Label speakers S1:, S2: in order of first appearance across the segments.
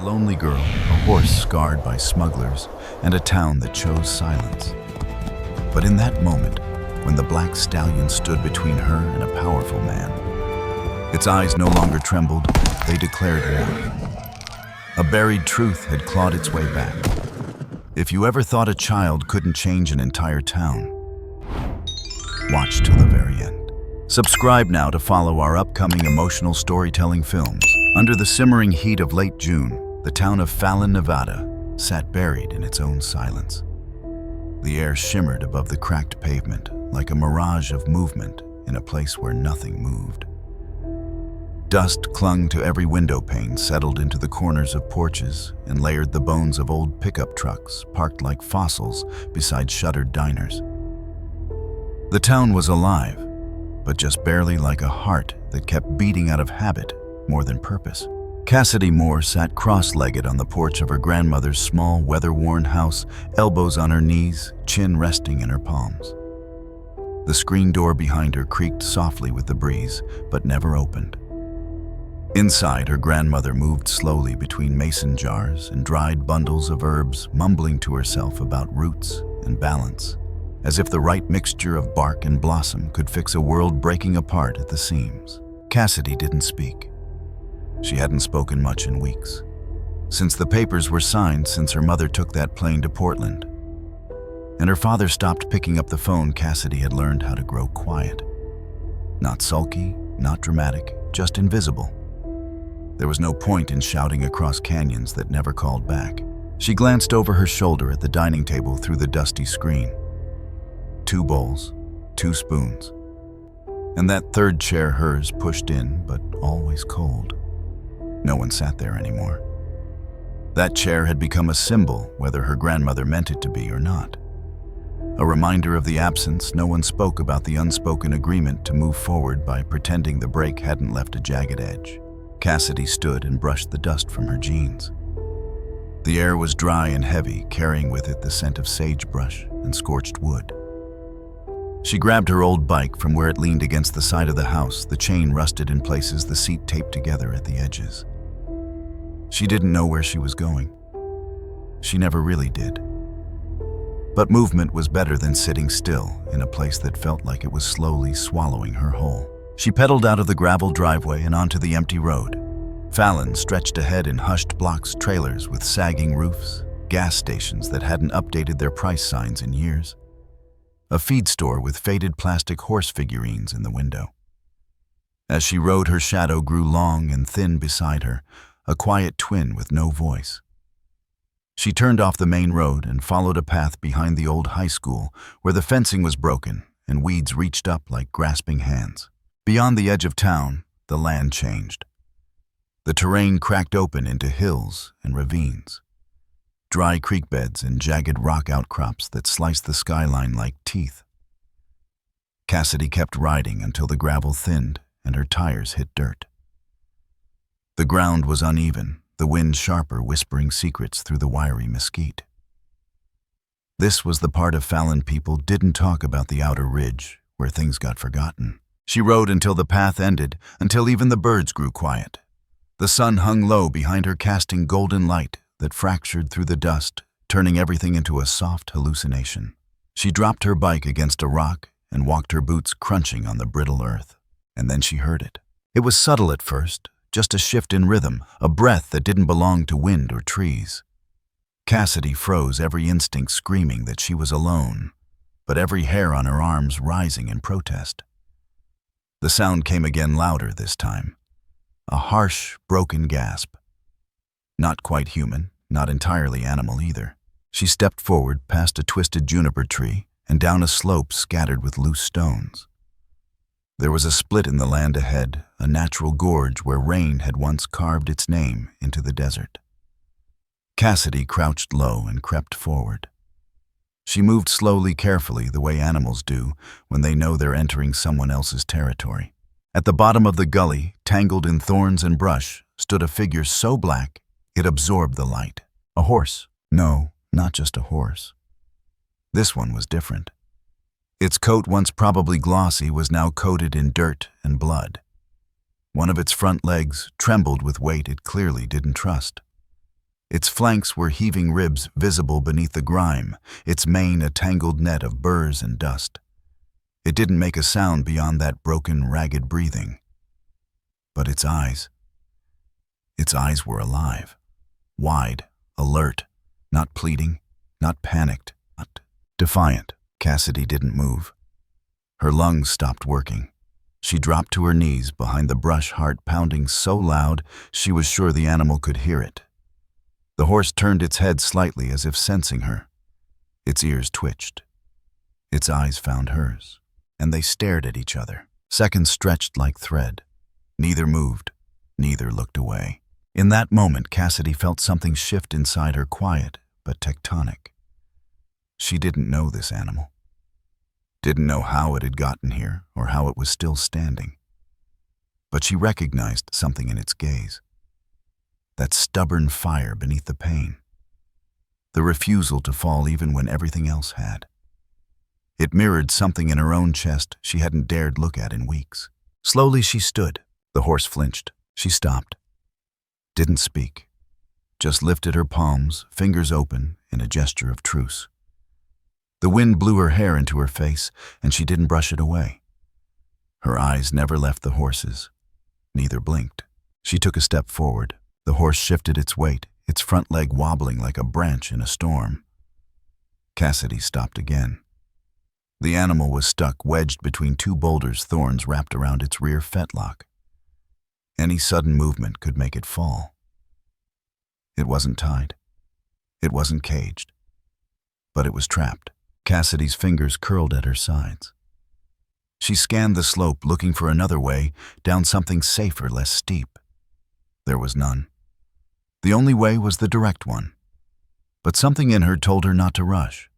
S1: lonely girl, a horse scarred by smugglers, and a town that chose silence. But in that moment, when the black stallion stood between her and a powerful man, its eyes no longer trembled, they declared war. A buried truth had clawed its way back. If you ever thought a child couldn't change an entire town, watch till the very end. Subscribe now to follow our upcoming emotional storytelling films. Under the simmering heat of late June, the town of Fallon, Nevada, sat buried in its own silence. The air shimmered above the cracked pavement like a mirage of movement in a place where nothing moved. Dust clung to every window pane, settled into the corners of porches, and layered the bones of old pickup trucks parked like fossils beside shuttered diners. The town was alive, but just barely, like a heart that kept beating out of habit more than purpose. Cassidy Moore sat cross-legged on the porch of her grandmother's small, weather-worn house, elbows on her knees, chin resting in her palms. The screen door behind her creaked softly with the breeze, but never opened. Inside, her grandmother moved slowly between mason jars and dried bundles of herbs, mumbling to herself about roots and balance, as if the right mixture of bark and blossom could fix a world breaking apart at the seams. Cassidy didn't speak. She hadn't spoken much in weeks, since the papers were signed, since her mother took that plane to Portland. And her father stopped picking up the phone. Cassidy had learned how to grow quiet. Not sulky, not dramatic, just invisible. There was no point in shouting across canyons that never called back. She glanced over her shoulder at the dining table through the dusty screen. 2 bowls, 2 spoons, and that third chair, hers, pushed in, but always cold. No one sat there anymore. That chair had become a symbol, whether her grandmother meant it to be or not. A reminder of the absence. No one spoke about the unspoken agreement to move forward by pretending the break hadn't left a jagged edge. Cassidy stood and brushed the dust from her jeans. The air was dry and heavy, carrying with it the scent of sagebrush and scorched wood. She grabbed her old bike from where it leaned against the side of the house, the chain rusted in places, the seat taped together at the edges. She didn't know where she was going. She never really did. But movement was better than sitting still in a place that felt like it was slowly swallowing her whole. She pedaled out of the gravel driveway and onto the empty road. Fallon stretched ahead in hushed blocks, trailers with sagging roofs, gas stations that hadn't updated their price signs in years, a feed store with faded plastic horse figurines in the window. As she rode, her shadow grew long and thin beside her, a quiet twin with no voice. She turned off the main road and followed a path behind the old high school where the fencing was broken and weeds reached up like grasping hands. Beyond the edge of town, the land changed. The terrain cracked open into hills and ravines, dry creek beds and jagged rock outcrops that sliced the skyline like teeth. Cassidy kept riding until the gravel thinned and her tires hit dirt. The ground was uneven, the wind sharper, whispering secrets through the wiry mesquite. This was the part of Fallon people didn't talk about, the outer ridge, where things got forgotten. She rode until the path ended, until even the birds grew quiet. The sun hung low behind her, casting golden light that fractured through the dust, turning everything into a soft hallucination. She dropped her bike against a rock and walked her boots crunching on the brittle earth. And then she heard it. It was subtle at first, just a shift in rhythm, a breath that didn't belong to wind or trees. Cassidy froze, every instinct screaming that she was alone, but every hair on her arms rising in protest. The sound came again, louder this time. A harsh, broken gasp. Not quite human, not entirely animal either. She stepped forward past a twisted juniper tree and down a slope scattered with loose stones. There was a split in the land ahead, a natural gorge where rain had once carved its name into the desert. Cassidy crouched low and crept forward. She moved slowly, carefully, the way animals do when they know they're entering someone else's territory. At the bottom of the gully, tangled in thorns and brush, stood a figure so black it absorbed the light. A horse. No, not just a horse. This one was different. Its coat, once probably glossy, was now coated in dirt and blood. One of its front legs trembled with weight it clearly didn't trust. Its flanks were heaving ribs visible beneath the grime, its mane a tangled net of burrs and dust. It didn't make a sound beyond that broken, ragged breathing. But its eyes were alive, wide, alert, not pleading, not panicked, not defiant. Cassidy didn't move. Her lungs stopped working. She dropped to her knees behind the brush, heart pounding so loud she was sure the animal could hear it. The horse turned its head slightly as if sensing her. Its ears twitched. Its eyes found hers, and they stared at each other. Seconds stretched like thread. Neither moved, neither looked away. In that moment, Cassidy felt something shift inside her, quiet but tectonic. She didn't know this animal. Didn't know how it had gotten here or how it was still standing. But she recognized something in its gaze. That stubborn fire beneath the pain. The refusal to fall even when everything else had. It mirrored something in her own chest she hadn't dared look at in weeks. Slowly she stood. The horse flinched. She stopped. Didn't speak. Just lifted her palms, fingers open, in a gesture of truce. The wind blew her hair into her face, and she didn't brush it away. Her eyes never left the horse's. Neither blinked. She took a step forward. The horse shifted its weight, its front leg wobbling like a branch in a storm. Cassidy stopped again. The animal was stuck, wedged between two boulders, thorns wrapped around its rear fetlock. Any sudden movement could make it fall. It wasn't tied. It wasn't caged. But it was trapped. Cassidy's fingers curled at her sides. She scanned the slope, looking for another way, down something safer, less steep. There was none. The only way was the direct one. But something in her told her not to rush.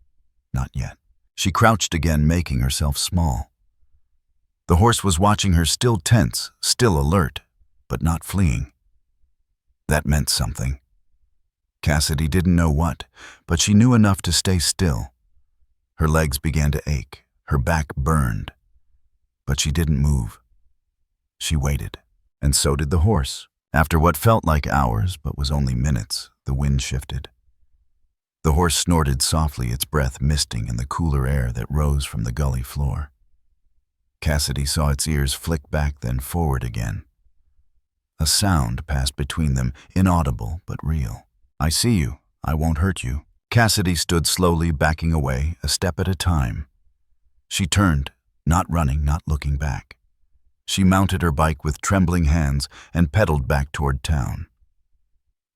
S1: Not yet. She crouched again, making herself small. The horse was watching her, still tense, still alert, but not fleeing. That meant something. Cassidy didn't know what, but she knew enough to stay still. Her legs began to ache, her back burned. But she didn't move. She waited, and so did the horse. After what felt like hours, but was only minutes, the wind shifted. The horse snorted softly, its breath misting in the cooler air that rose from the gully floor. Cassidy saw its ears flick back, then forward again. A sound passed between them, inaudible but real. "I see you. I won't hurt you." Cassidy stood slowly, backing away, a step at a time. She turned, not running, not looking back. She mounted her bike with trembling hands and pedaled back toward town.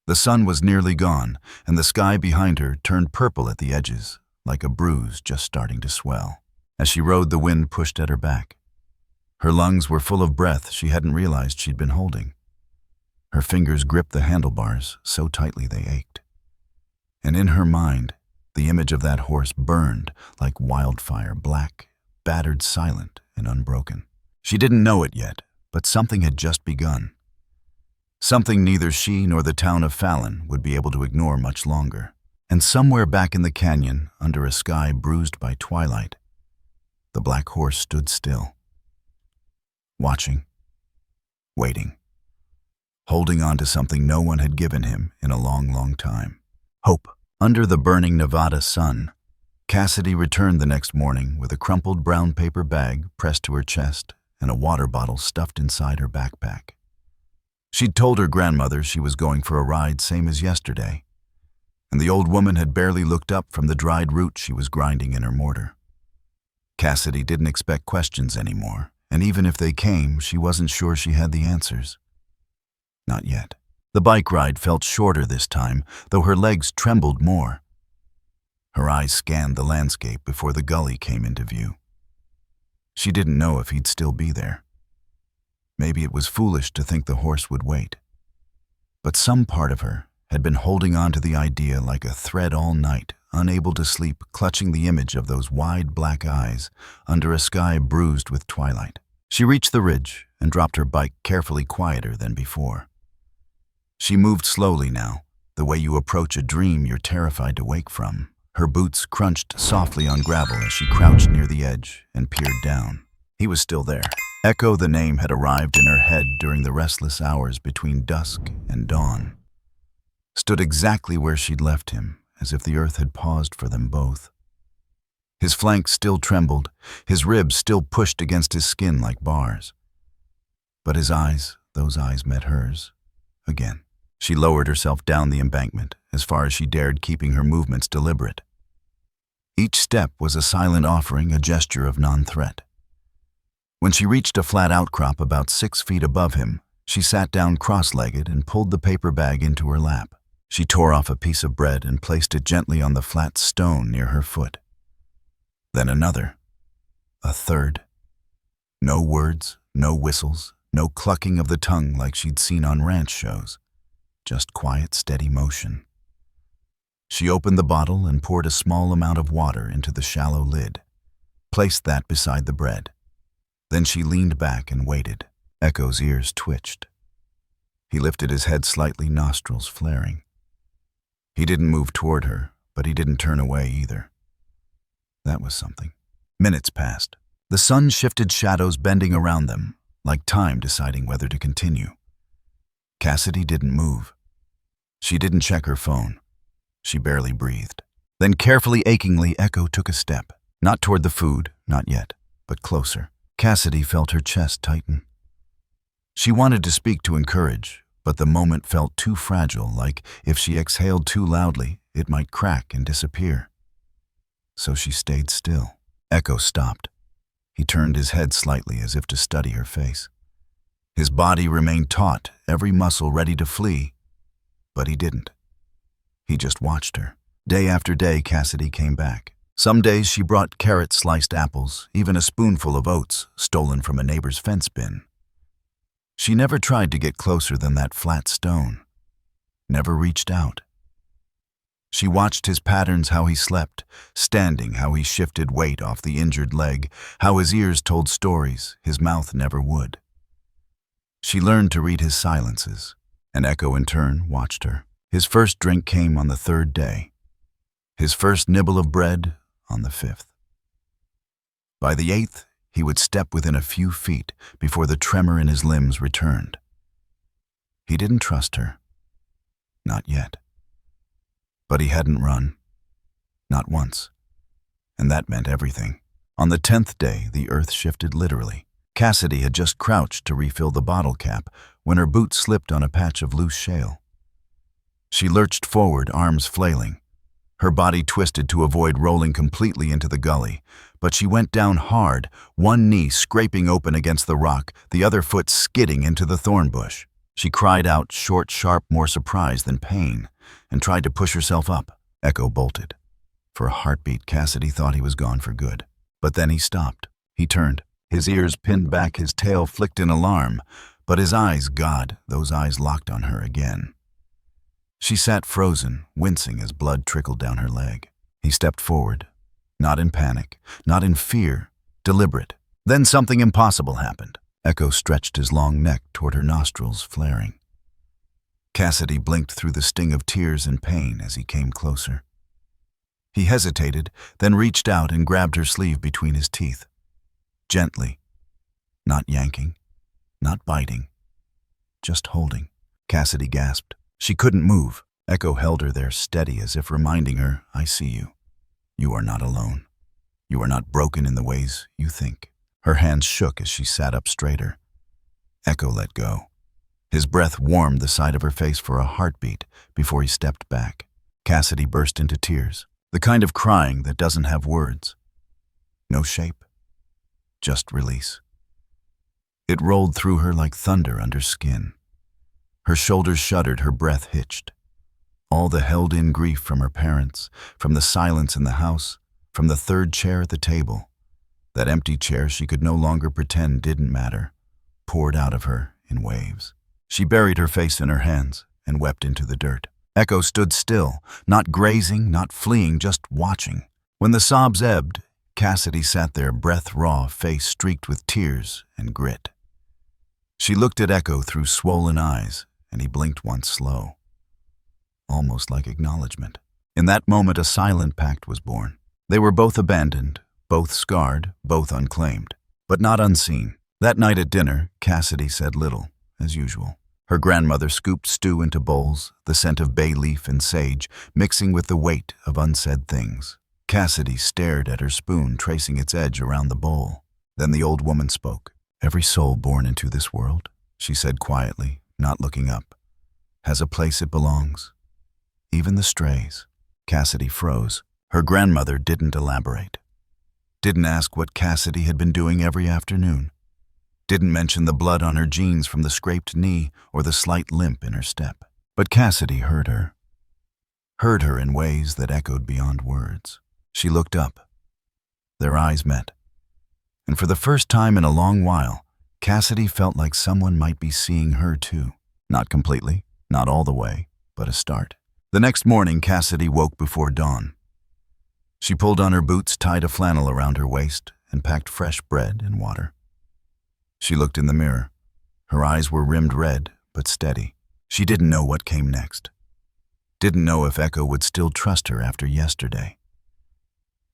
S1: The sun was nearly gone, and the sky behind her turned purple at the edges, like a bruise just starting to swell. As she rode, the wind pushed at her back. Her lungs were full of breath she hadn't realized she'd been holding. Her fingers gripped the handlebars so tightly they ached. And in her mind, the image of that horse burned like wildfire, black, battered, silent, and unbroken. She didn't know it yet, but something had just begun. Something neither she nor the town of Fallon would be able to ignore much longer. And somewhere back in the canyon, under a sky bruised by twilight, the black horse stood still. Watching. Waiting. Holding on to something no one had given him in a long, long time. Hope. Under the burning Nevada sun, Cassidy returned the next morning with a crumpled brown paper bag pressed to her chest and a water bottle stuffed inside her backpack. She'd told her grandmother she was going for a ride, same as yesterday, and the old woman had barely looked up from the dried root she was grinding in her mortar. Cassidy didn't expect questions anymore, and even if they came, she wasn't sure she had the answers. Not yet. The bike ride felt shorter this time, though her legs trembled more. Her eyes scanned the landscape before the gully came into view. She didn't know if he'd still be there. Maybe it was foolish to think the horse would wait. But some part of her had been holding on to the idea like a thread all night, unable to sleep, clutching the image of those wide black eyes under a sky bruised with twilight. She reached the ridge and dropped her bike, carefully, quieter than before. She moved slowly now, the way you approach a dream you're terrified to wake from. Her boots crunched softly on gravel as she crouched near the edge and peered down. He was still there. Echo, the name, had arrived in her head during the restless hours between dusk and dawn. stood exactly where she'd left him, as if the earth had paused for them both. His flanks still trembled, his ribs still pushed against his skin like bars. But his eyes, those eyes met hers, again. She lowered herself down the embankment, as far as she dared, keeping her movements deliberate. Each step was a silent offering, a gesture of non-threat. When she reached a flat outcrop about 6 feet above him, she sat down cross-legged and pulled the paper bag into her lap. She tore off a piece of bread and placed it gently on the flat stone near her foot. Then another. A third. No words, no whistles, no clucking of the tongue like she'd seen on ranch shows. Just quiet, steady motion. She opened the bottle and poured a small amount of water into the shallow lid, placed that beside the bread. Then she leaned back and waited. Echo's ears twitched. He lifted his head slightly, nostrils flaring. He didn't move toward her, but he didn't turn away either. That was something. Minutes passed. The sun shifted shadows bending around them, like time deciding whether to continue. Cassidy didn't move. She didn't check her phone. She barely breathed. Then carefully, achingly, Echo took a step. Not toward the food, not yet, but closer. Cassidy felt her chest tighten. She wanted to speak to encourage, but the moment felt too fragile, like if she exhaled too loudly, it might crack and disappear. So she stayed still. Echo stopped. He turned his head slightly as if to study her face. His body remained taut, every muscle ready to flee, but he didn't. He just watched her. Day after day, Cassidy came back. Some days she brought carrot-sliced apples, even a spoonful of oats, stolen from a neighbor's fence bin. She never tried to get closer than that flat stone. Never reached out. She watched his patterns, how he slept, standing, how he shifted weight off the injured leg, how his ears told stories his mouth never would. She learned to read his silences, and Echo in turn watched her. His first drink came on the 3rd day. His first nibble of bread on the 5th. By the 8th, he would step within a few feet before the tremor in his limbs returned. He didn't trust her. Not yet. But he hadn't run. Not once. And that meant everything. On the 10th day, the earth shifted literally. Cassidy had just crouched to refill the bottle cap when her boot slipped on a patch of loose shale. She lurched forward, arms flailing. Her body twisted to avoid rolling completely into the gully, but she went down hard, one knee scraping open against the rock, the other foot skidding into the thorn bush. She cried out, short, sharp, more surprise than pain, and tried to push herself up. Echo bolted. For a heartbeat, Cassidy thought he was gone for good. But then he stopped. He turned. His ears pinned back, his tail flicked in alarm, but his eyes, God, those eyes locked on her again. She sat frozen, wincing as blood trickled down her leg. He stepped forward, not in panic, not in fear, deliberate. Then something impossible happened. Echo stretched his long neck toward her nostrils, flaring. Cassidy blinked through the sting of tears and pain as he came closer. He hesitated, then reached out and grabbed her sleeve between his teeth. Gently, not yanking, not biting, just holding. Cassidy gasped. She couldn't move. Echo held her there steady as if reminding her, I see you. You are not alone. You are not broken in the ways you think. Her hands shook as she sat up straighter. Echo let go. His breath warmed the side of her face for a heartbeat before he stepped back. Cassidy burst into tears, the kind of crying that doesn't have words. No shape, just release. It rolled through her like thunder under skin. Her shoulders shuddered, her breath hitched. All the held-in grief from her parents, from the silence in the house, from the 3rd chair at the table, that empty chair she could no longer pretend didn't matter, poured out of her in waves. She buried her face in her hands and wept into the dirt. Echo stood still, not grazing, not fleeing, just watching. When the sobs ebbed, Cassidy sat there, breath raw, face streaked with tears and grit. She looked at Echo through swollen eyes, and he blinked once slow, almost like acknowledgement. In that moment, a silent pact was born. They were both abandoned, both scarred, both unclaimed, but not unseen. That night at dinner, Cassidy said little, as usual. Her grandmother scooped stew into bowls, the scent of bay leaf and sage mixing with the weight of unsaid things. Cassidy stared at her spoon, tracing its edge around the bowl. Then the old woman spoke. "Every soul born into this world," she said quietly, not looking up, "has a place it belongs. Even the strays." Cassidy froze. Her grandmother didn't elaborate. Didn't ask what Cassidy had been doing every afternoon. Didn't mention the blood on her jeans from the scraped knee or the slight limp in her step. But Cassidy heard her. Heard her in ways that echoed beyond words. She looked up. Their eyes met. And for the first time in a long while, Cassidy felt like someone might be seeing her too. Not completely, not all the way, but a start. The next morning, Cassidy woke before dawn. She pulled on her boots, tied a flannel around her waist, and packed fresh bread and water. She looked in the mirror. Her eyes were rimmed red, but steady. She didn't know what came next. Didn't know if Echo would still trust her after yesterday.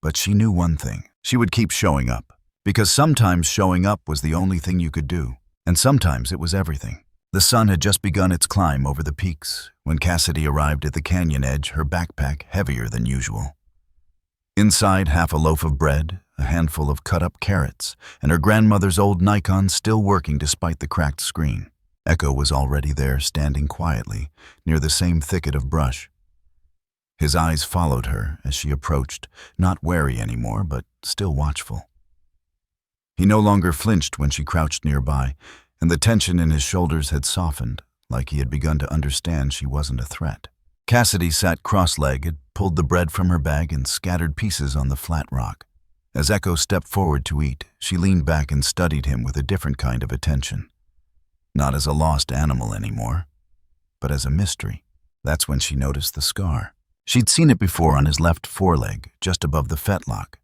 S1: But she knew one thing. She would keep showing up. Because sometimes showing up was the only thing you could do. And sometimes it was everything. The sun had just begun its climb over the peaks when Cassidy arrived at the canyon edge, her backpack heavier than usual. Inside, half a loaf of bread, a handful of cut-up carrots, and her grandmother's old Nikon still working despite the cracked screen. Echo was already there, standing quietly, near the same thicket of brush. His eyes followed her as she approached, not wary anymore, but still watchful. He no longer flinched when she crouched nearby, and the tension in his shoulders had softened, like he had begun to understand she wasn't a threat. Cassidy sat cross-legged, pulled the bread from her bag, and scattered pieces on the flat rock. As Echo stepped forward to eat, she leaned back and studied him with a different kind of attention. Not as a lost animal anymore, but as a mystery. That's when she noticed the scar. She'd seen it before on his left foreleg, just above the fetlock.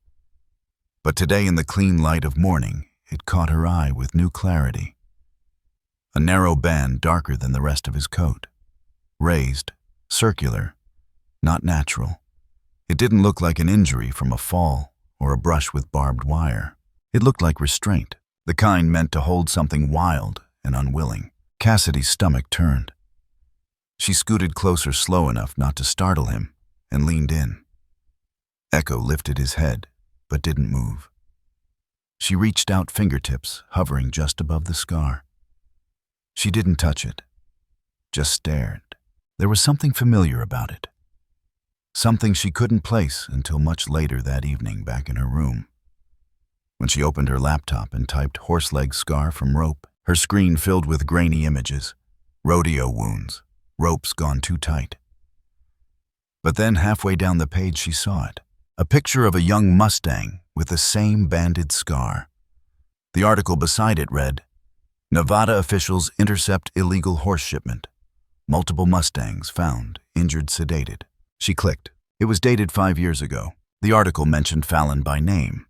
S1: But today, in the clean light of morning, it caught her eye with new clarity. A narrow band darker than the rest of his coat. Raised, circular, not natural. It didn't look like an injury from a fall or a brush with barbed wire. It looked like restraint, the kind meant to hold something wild and unwilling. Cassidy's stomach turned. She scooted closer slow enough not to startle him and leaned in. Echo lifted his head, but didn't move. She reached out, fingertips hovering just above the scar. She didn't touch it, just stared. There was something familiar about it. Something she couldn't place until much later that evening back in her room. When she opened her laptop and typed "horse-leg scar from rope," her screen filled with grainy images, rodeo wounds, ropes gone too tight. But then halfway down the page she saw it, a picture of a young Mustang with the same banded scar. The article beside it read, "Nevada officials intercept illegal horse shipment. Multiple Mustangs found, injured, sedated." She clicked. It was dated 5 years ago. The article mentioned Fallon by name.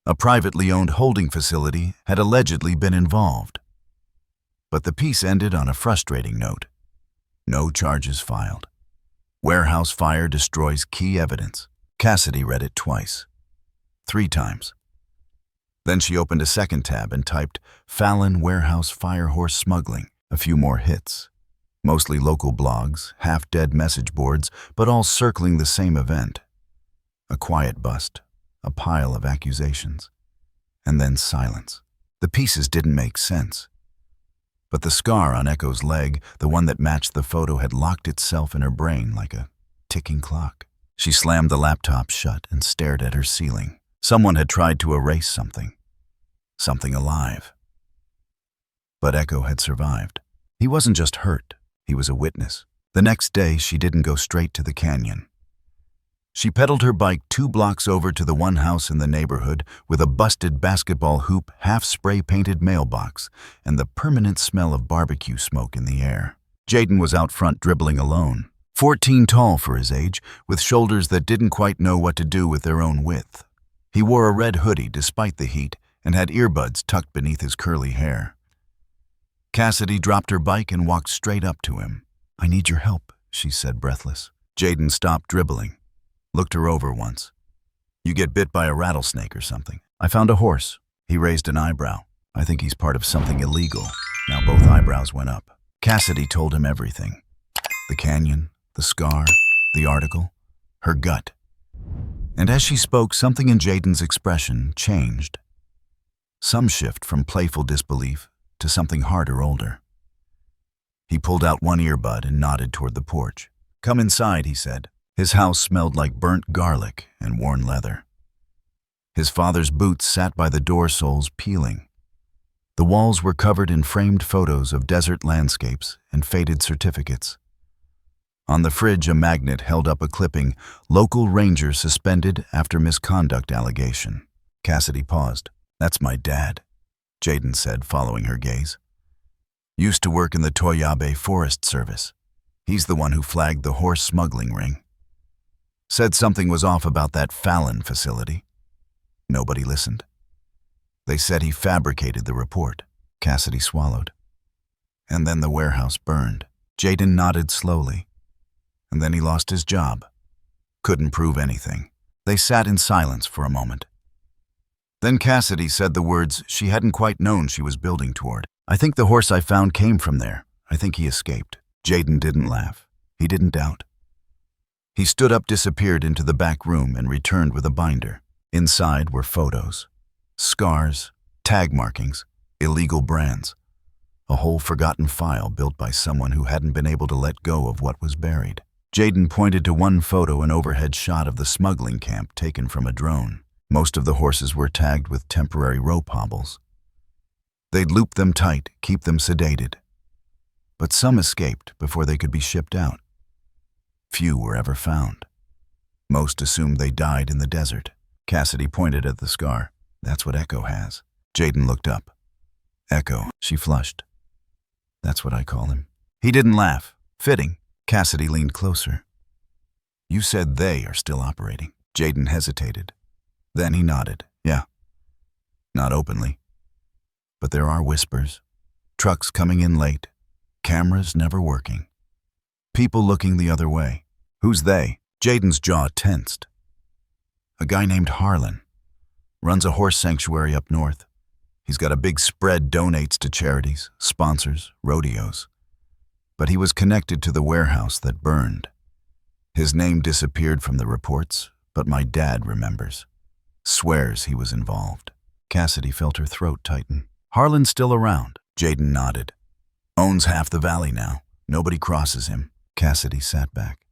S1: A privately owned holding facility had allegedly been involved. But the piece ended on a frustrating note. No charges filed. Warehouse fire destroys key evidence. Cassidy read it twice. 3 times. Then she opened a second tab and typed "Fallon warehouse fire horse smuggling." A few more hits. Mostly local blogs, half-dead message boards, but all circling the same event. A quiet bust, a pile of accusations, and then silence. The pieces didn't make sense. But the scar on Echo's leg, the one that matched the photo, had locked itself in her brain like a ticking clock. She slammed the laptop shut and stared at her ceiling. Someone had tried to erase something. Something alive. But Echo had survived. He wasn't just hurt. He was a witness. The next day, she didn't go straight to the canyon. She pedaled her bike 2 blocks over to the one house in the neighborhood with a busted basketball hoop, half-spray-painted mailbox, and the permanent smell of barbecue smoke in the air. Jaden was out front dribbling alone, 14 tall for his age, with shoulders that didn't quite know what to do with their own width. He wore a red hoodie despite the heat and had earbuds tucked beneath his curly hair. Cassidy dropped her bike and walked straight up to him. "I need your help," she said, breathless. Jaden stopped dribbling, looked her over once. "You get bit by a rattlesnake or something?" "I found a horse." He raised an eyebrow. "I think he's part of something illegal." Now both eyebrows went up. Cassidy told him everything. The canyon, the scar, the article, her gut. And as she spoke, something in Jaden's expression changed. Some shift from playful disbelief to something harder, older. He pulled out one earbud and nodded toward the porch. "Come inside," he said. His house smelled like burnt garlic and worn leather. His father's boots sat by the door soles peeling. The walls were covered in framed photos of desert landscapes and faded certificates. On the fridge, a magnet held up a clipping, "Local ranger suspended after misconduct allegation." Cassidy paused. "That's my dad," Jaden said, following her gaze. "Used to work in the Toyabe Forest Service. He's the one who flagged the horse smuggling ring. Said something was off about that Fallon facility. Nobody listened. They said he fabricated the report." Cassidy swallowed. "And then the warehouse burned." Jaden nodded slowly. "And then he lost his job. Couldn't prove anything." They sat in silence for a moment. Then Cassidy said the words she hadn't quite known she was building toward. "I think the horse I found came from there. I think he escaped." Jaden didn't laugh. He didn't doubt. He stood up, disappeared into the back room, and returned with a binder. Inside were photos. Scars, tag markings, illegal brands. A whole forgotten file built by someone who hadn't been able to let go of what was buried. Jaden pointed to one photo, an overhead shot of the smuggling camp taken from a drone. Most of the horses were tagged with temporary rope hobbles. They'd loop them tight, keep them sedated. But some escaped before they could be shipped out. Few were ever found. Most assumed they died in the desert. Cassidy pointed at the scar. "That's what Echo has." Jaden looked up. "Echo," she flushed. "That's what I call him." He didn't laugh. Fitting. Cassidy leaned closer. "You said they are still operating." Jaden hesitated. Then he nodded. "Yeah. Not openly. But there are whispers. Trucks coming in late. Cameras never working. People looking the other way." "Who's they?" Jaden's jaw tensed. "A guy named Harlan. Runs a horse sanctuary up north. He's got a big spread, donates to charities, sponsors, rodeos. But he was connected to the warehouse that burned. His name disappeared from the reports, but my dad remembers. Swears he was involved." Cassidy felt her throat tighten. "Harlan's still around." Jaden nodded. "Owns half the valley now. Nobody crosses him." Cassidy sat back.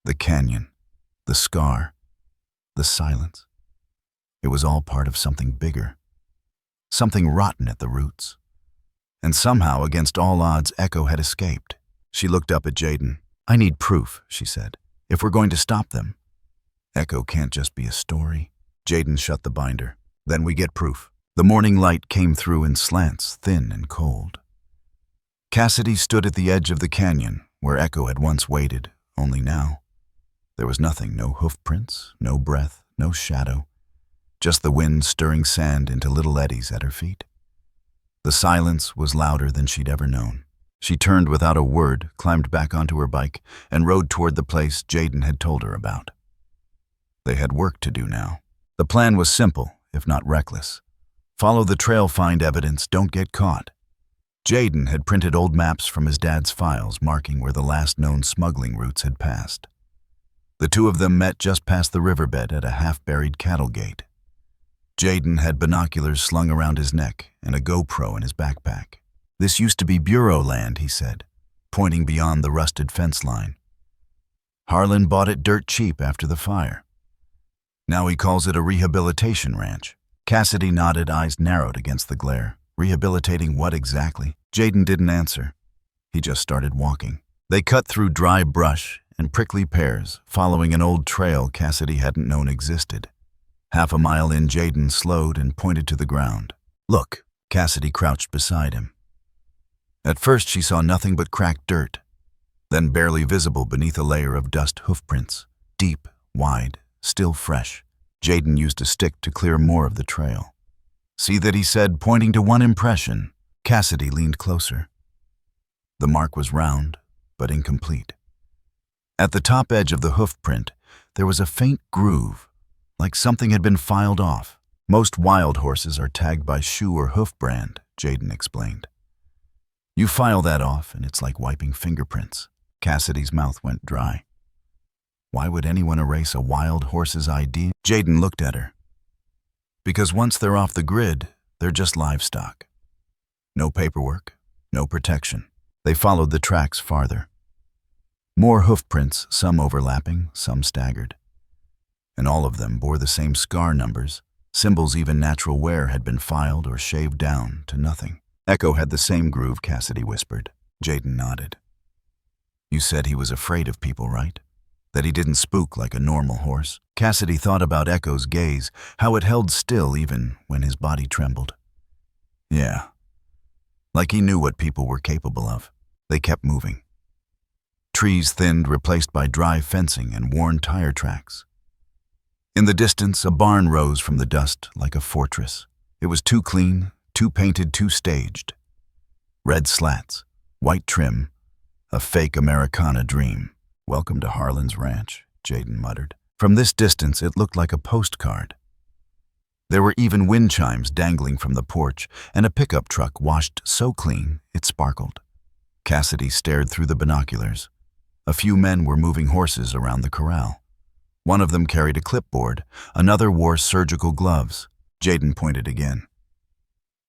S1: The canyon, the scar, the silence. It was all part of something bigger. Something rotten at the roots. And somehow, against all odds, Echo had escaped. She looked up at Jaden. "I need proof," she said, "if we're going to stop them. Echo can't just be a story." Jaden shut the binder. "Then we get proof." The morning light came through in slants, thin and cold. Cassidy stood at the edge of the canyon, where Echo had once waited, only now. There was nothing, no hoof prints, no breath, no shadow. Just the wind stirring sand into little eddies at her feet. The silence was louder than she'd ever known. She turned without a word, climbed back onto her bike, and rode toward the place Jaden had told her about. They had work to do now. The plan was simple, if not reckless. Follow the trail, find evidence, don't get caught. Jaden had printed old maps from his dad's files marking where the last known smuggling routes had passed. The two of them met just past the riverbed at a half-buried cattle gate. Jaden had binoculars slung around his neck and a GoPro in his backpack. "This used to be Bureau land," he said, pointing beyond the rusted fence line. "Harlan bought it dirt cheap after the fire. Now he calls it a rehabilitation ranch." Cassidy nodded, eyes narrowed against the glare. Rehabilitating what exactly? Jaden didn't answer. He just started walking. They cut through dry brush and prickly pears, following an old trail Cassidy hadn't known existed. Half a mile in, Jaden slowed and pointed to the ground. "Look." Cassidy crouched beside him. At first she saw nothing but cracked dirt, then barely visible beneath a layer of dust hoofprints, deep, wide, still fresh. Jaden used a stick to clear more of the trail. "See that," he said, pointing to one impression. Cassidy leaned closer. The mark was round, but incomplete. At the top edge of the hoofprint, there was a faint groove, like something had been filed off. "Most wild horses are tagged by shoe or hoof brand," Jaden explained. You file that off, and it's like wiping fingerprints. Cassidy's mouth went dry. Why would anyone erase a wild horse's ID? Jaden looked at her. Because once they're off the grid, they're just livestock. No paperwork, no protection. They followed the tracks farther. More hoof prints, some overlapping, some staggered. And all of them bore the same scar numbers. Symbols even natural wear had been filed or shaved down to nothing. Echo had the same groove, Cassidy whispered. Jaden nodded. You said he was afraid of people, right? That he didn't spook like a normal horse? Cassidy thought about Echo's gaze, how it held still even when his body trembled. Yeah. Like he knew what people were capable of. They kept moving. Trees thinned, replaced by dry fencing and worn tire tracks. In the distance, a barn rose from the dust like a fortress. It was too clean, too painted, too staged. Red slats, white trim, a fake Americana dream. Welcome to Harlan's Ranch, Jaden muttered. From this distance, it looked like a postcard. There were even wind chimes dangling from the porch, and a pickup truck washed so clean it sparkled. Cassidy stared through the binoculars. A few men were moving horses around the corral. One of them carried a clipboard, another wore surgical gloves. Jaden pointed again.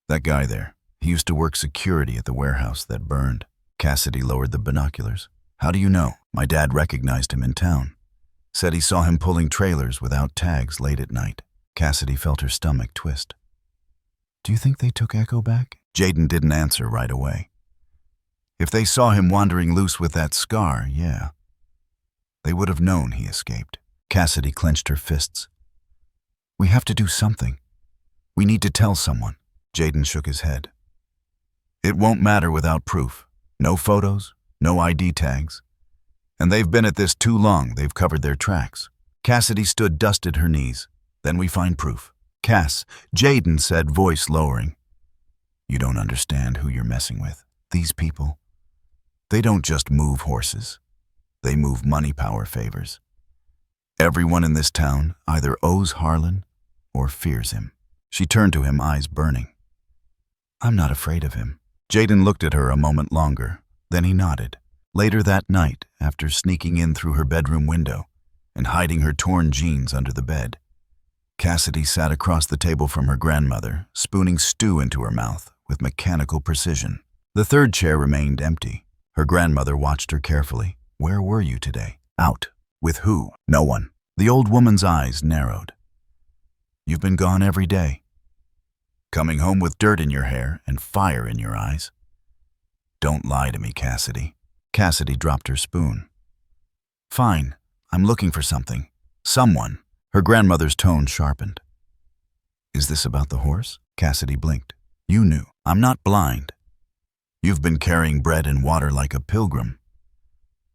S1: That guy there, he used to work security at the warehouse that burned. Cassidy lowered the binoculars. How do you know? My dad recognized him in town. Said he saw him pulling trailers without tags late at night. Cassidy felt her stomach twist. Do you think they took Echo back? Jaden didn't answer right away. If they saw him wandering loose with that scar, yeah. They would have known he escaped. Cassidy clenched her fists. We have to do something. We need to tell someone. Jaden shook his head. It won't matter without proof. No photos, no ID tags. And they've been at this too long, they've covered their tracks. Cassidy stood, dusted her knees. Then we find proof. Cass, Jaden said, voice lowering. You don't understand who you're messing with. These people, they don't just move horses. They move money power favors. Everyone in this town either owes Harlan or fears him. She turned to him, eyes burning. I'm not afraid of him. Jaden looked at her a moment longer, then he nodded. Later that night, after sneaking in through her bedroom window and hiding her torn jeans under the bed, Cassidy sat across the table from her grandmother, spooning stew into her mouth with mechanical precision. The third chair remained empty. Her grandmother watched her carefully. Where were you today? Out. With who? No one. The old woman's eyes narrowed. You've been gone every day. Coming home with dirt in your hair and fire in your eyes. Don't lie to me, Cassidy. Cassidy dropped her spoon. Fine. I'm looking for something. Someone. Her grandmother's tone sharpened. Is this about the horse? Cassidy blinked. You knew. I'm not blind. You've been carrying bread and water like a pilgrim.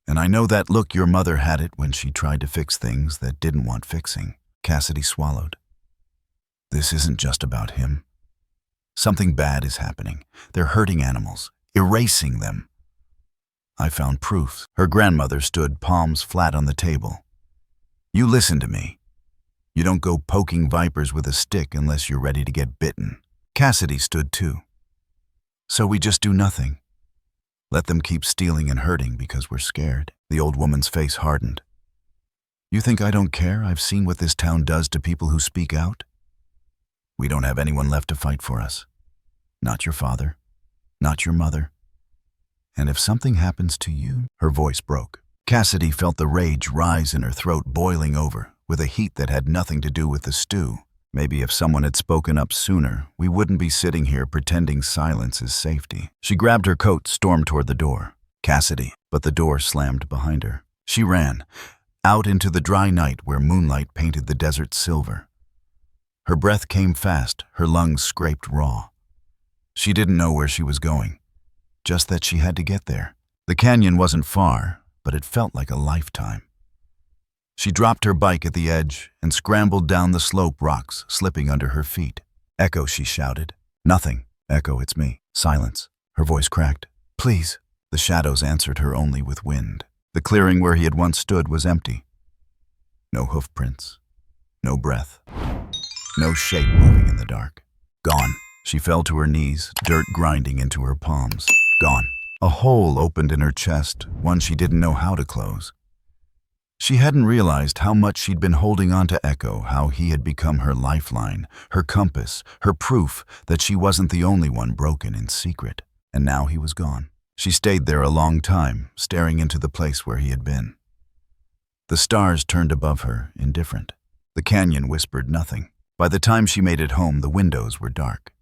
S1: And I know that look your mother had it when she tried to fix things that didn't want fixing. Cassidy swallowed. This isn't just about him. Something bad is happening. They're hurting animals, erasing them. I found proof. Her grandmother stood, palms flat on the table. You listen to me. You don't go poking vipers with a stick unless you're ready to get bitten. Cassidy stood too. So we just do nothing. Let them keep stealing and hurting because we're scared. The old woman's face hardened. You think I don't care? I've seen what this town does to people who speak out. We don't have anyone left to fight for us. Not your father. Not your mother. And if something happens to you, her voice broke. Cassidy felt the rage rise in her throat, boiling over, with a heat that had nothing to do with the stew. Maybe if someone had spoken up sooner, we wouldn't be sitting here pretending silence is safety. She grabbed her coat, stormed toward the door. Cassidy, but the door slammed behind her. She ran, out into the dry night where moonlight painted the desert silver. Her breath came fast, her lungs scraped raw. She didn't know where she was going, just that she had to get there. The canyon wasn't far, but it felt like a lifetime. She dropped her bike at the edge and scrambled down the slope, rocks slipping under her feet. Echo, she shouted. Nothing. Echo, it's me. Silence. Her voice cracked. Please. The shadows answered her only with wind. The clearing where he had once stood was empty. No hoof prints. No breath. No shape moving in the dark. Gone. She fell to her knees, dirt grinding into her palms. gone. A hole opened in her chest, one she didn't know how to close. She hadn't realized how much she'd been holding on to Echo, how he had become her lifeline, her compass, her proof that she wasn't the only one broken in secret. And now he was gone. She stayed there a long time, staring into the place where he had been. The stars turned above her, indifferent. The canyon whispered nothing. By the time she made it home, the windows were dark.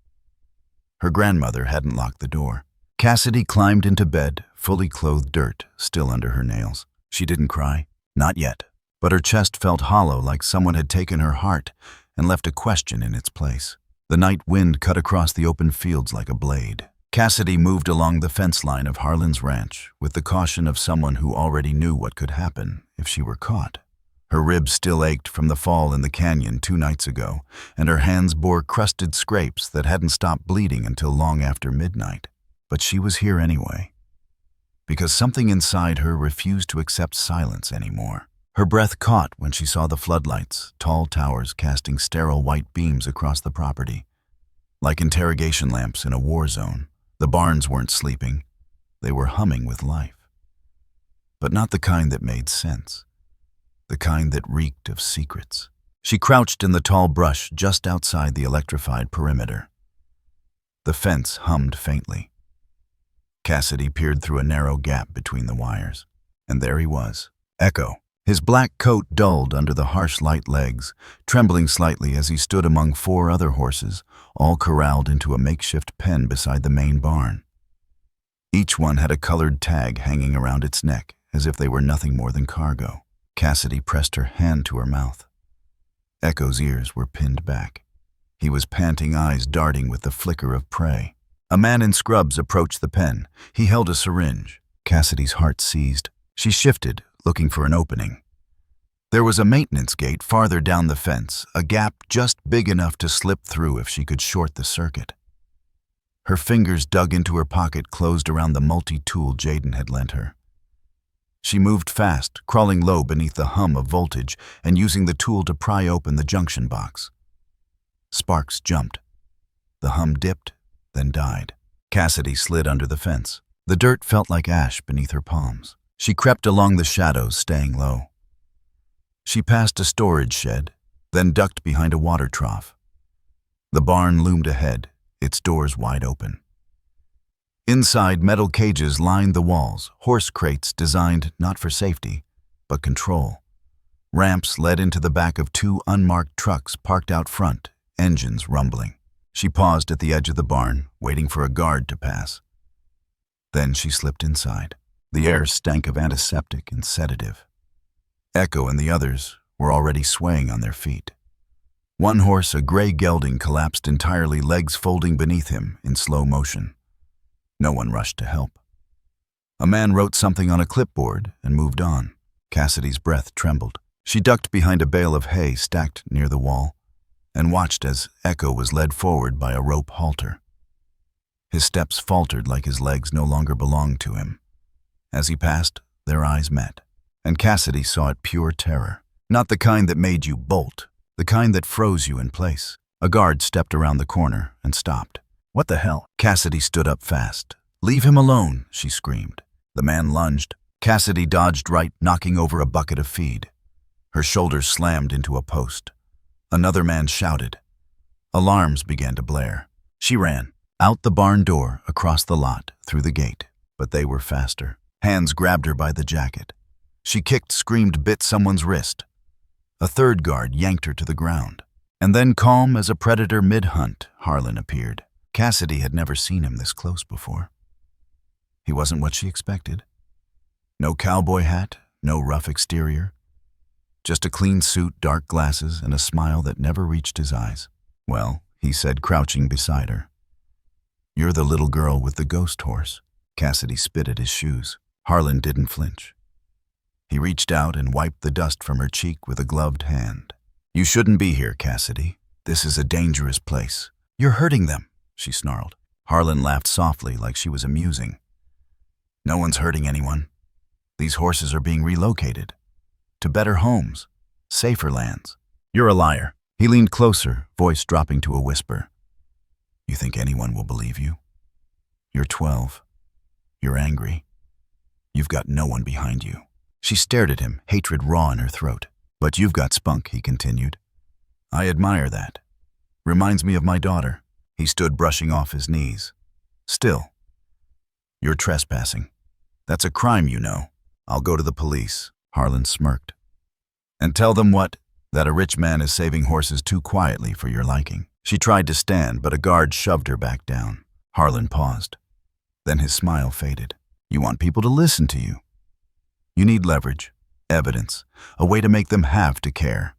S1: Her grandmother hadn't locked the door. Cassidy climbed into bed, fully clothed, dirt still under her nails. She didn't cry. Not yet, but her chest felt hollow, like someone had taken her heart and left a question in its place. The night wind cut across the open fields like a blade. Cassidy moved along the fence line of Harlan's ranch with the caution of someone who already knew what could happen if she were caught. Her ribs still ached from the fall in the canyon 2 nights ago, and her hands bore crusted scrapes that hadn't stopped bleeding until long after midnight. But she was here anyway, because something inside her refused to accept silence anymore. Her breath caught when she saw the floodlights, tall towers casting sterile white beams across the property. Like interrogation lamps in a war zone, the barns weren't sleeping. They were humming with life. But not the kind that made sense. The kind that reeked of secrets. She crouched in the tall brush just outside the electrified perimeter. The fence hummed faintly. Cassidy peered through a narrow gap between the wires, and there he was, Echo. His black coat dulled under the harsh light legs, trembling slightly as he stood among 4 other horses, all corralled into a makeshift pen beside the main barn. Each one had a colored tag hanging around its neck, as if they were nothing more than cargo. Cassidy pressed her hand to her mouth. Echo's ears were pinned back. He was panting, eyes darting with the flicker of prey. A man in scrubs approached the pen. He held a syringe. Cassidy's heart seized. She shifted, looking for an opening. There was a maintenance gate farther down the fence, a gap just big enough to slip through if she could short the circuit. Her fingers dug into her pocket, closed around the multi-tool Jaden had lent her. She moved fast, crawling low beneath the hum of voltage and using the tool to pry open the junction box. Sparks jumped. The hum dipped, then died. Cassidy slid under the fence. The dirt felt like ash beneath her palms. She crept along the shadows, staying low. She passed a storage shed, then ducked behind a water trough. The barn loomed ahead, its doors wide open. Inside, metal cages lined the walls, horse crates designed not for safety, but control. Ramps led into the back of 2 unmarked trucks parked out front, engines rumbling. She paused at the edge of the barn, waiting for a guard to pass. Then she slipped inside. The air stank of antiseptic and sedative. Echo and the others were already swaying on their feet. One horse, a gray gelding, collapsed entirely, legs folding beneath him in slow motion. No one rushed to help. A man wrote something on a clipboard and moved on. Cassidy's breath trembled. She ducked behind a bale of hay stacked near the wall and watched as Echo was led forward by a rope halter. His steps faltered like his legs no longer belonged to him. As he passed, their eyes met, and Cassidy saw it pure terror. Not the kind that made you bolt, the kind that froze you in place. A guard stepped around the corner and stopped. "What the hell?" Cassidy stood up fast. "Leave him alone," she screamed. The man lunged. Cassidy dodged right, knocking over a bucket of feed. Her shoulders slammed into a post. Another man shouted. Alarms began to blare. She ran, out the barn door, across the lot, through the gate. But they were faster. Hands grabbed her by the jacket. She kicked, screamed, bit someone's wrist. A third guard yanked her to the ground. And then, calm as a predator mid-hunt, Harlan appeared. Cassidy had never seen him this close before. He wasn't what she expected. No cowboy hat, no rough exterior. Just a clean suit, dark glasses, and a smile that never reached his eyes. "Well," he said, crouching beside her. "You're the little girl with the ghost horse." Cassidy spit at his shoes. Harlan didn't flinch. He reached out and wiped the dust from her cheek with a gloved hand. "You shouldn't be here, Cassidy. This is a dangerous place." "You're hurting them," she snarled. Harlan laughed softly, like she was amusing. "No one's hurting anyone. These horses are being relocated. To better homes, safer lands." "You're a liar." He leaned closer, voice dropping to a whisper. "You think anyone will believe you? You're 12. You're angry. You've got no one behind you. She stared at him, hatred raw in her throat. But you've got spunk, he continued. I admire that. Reminds me of my daughter. He stood brushing off his knees. Still, you're trespassing. That's a crime, you know. I'll go to the police, Harlan smirked. And tell them what? That a rich man is saving horses too quietly for your liking. She tried to stand, but a guard shoved her back down. Harlan paused. Then his smile faded. You want people to listen to you. You need leverage, evidence, a way to make them have to care.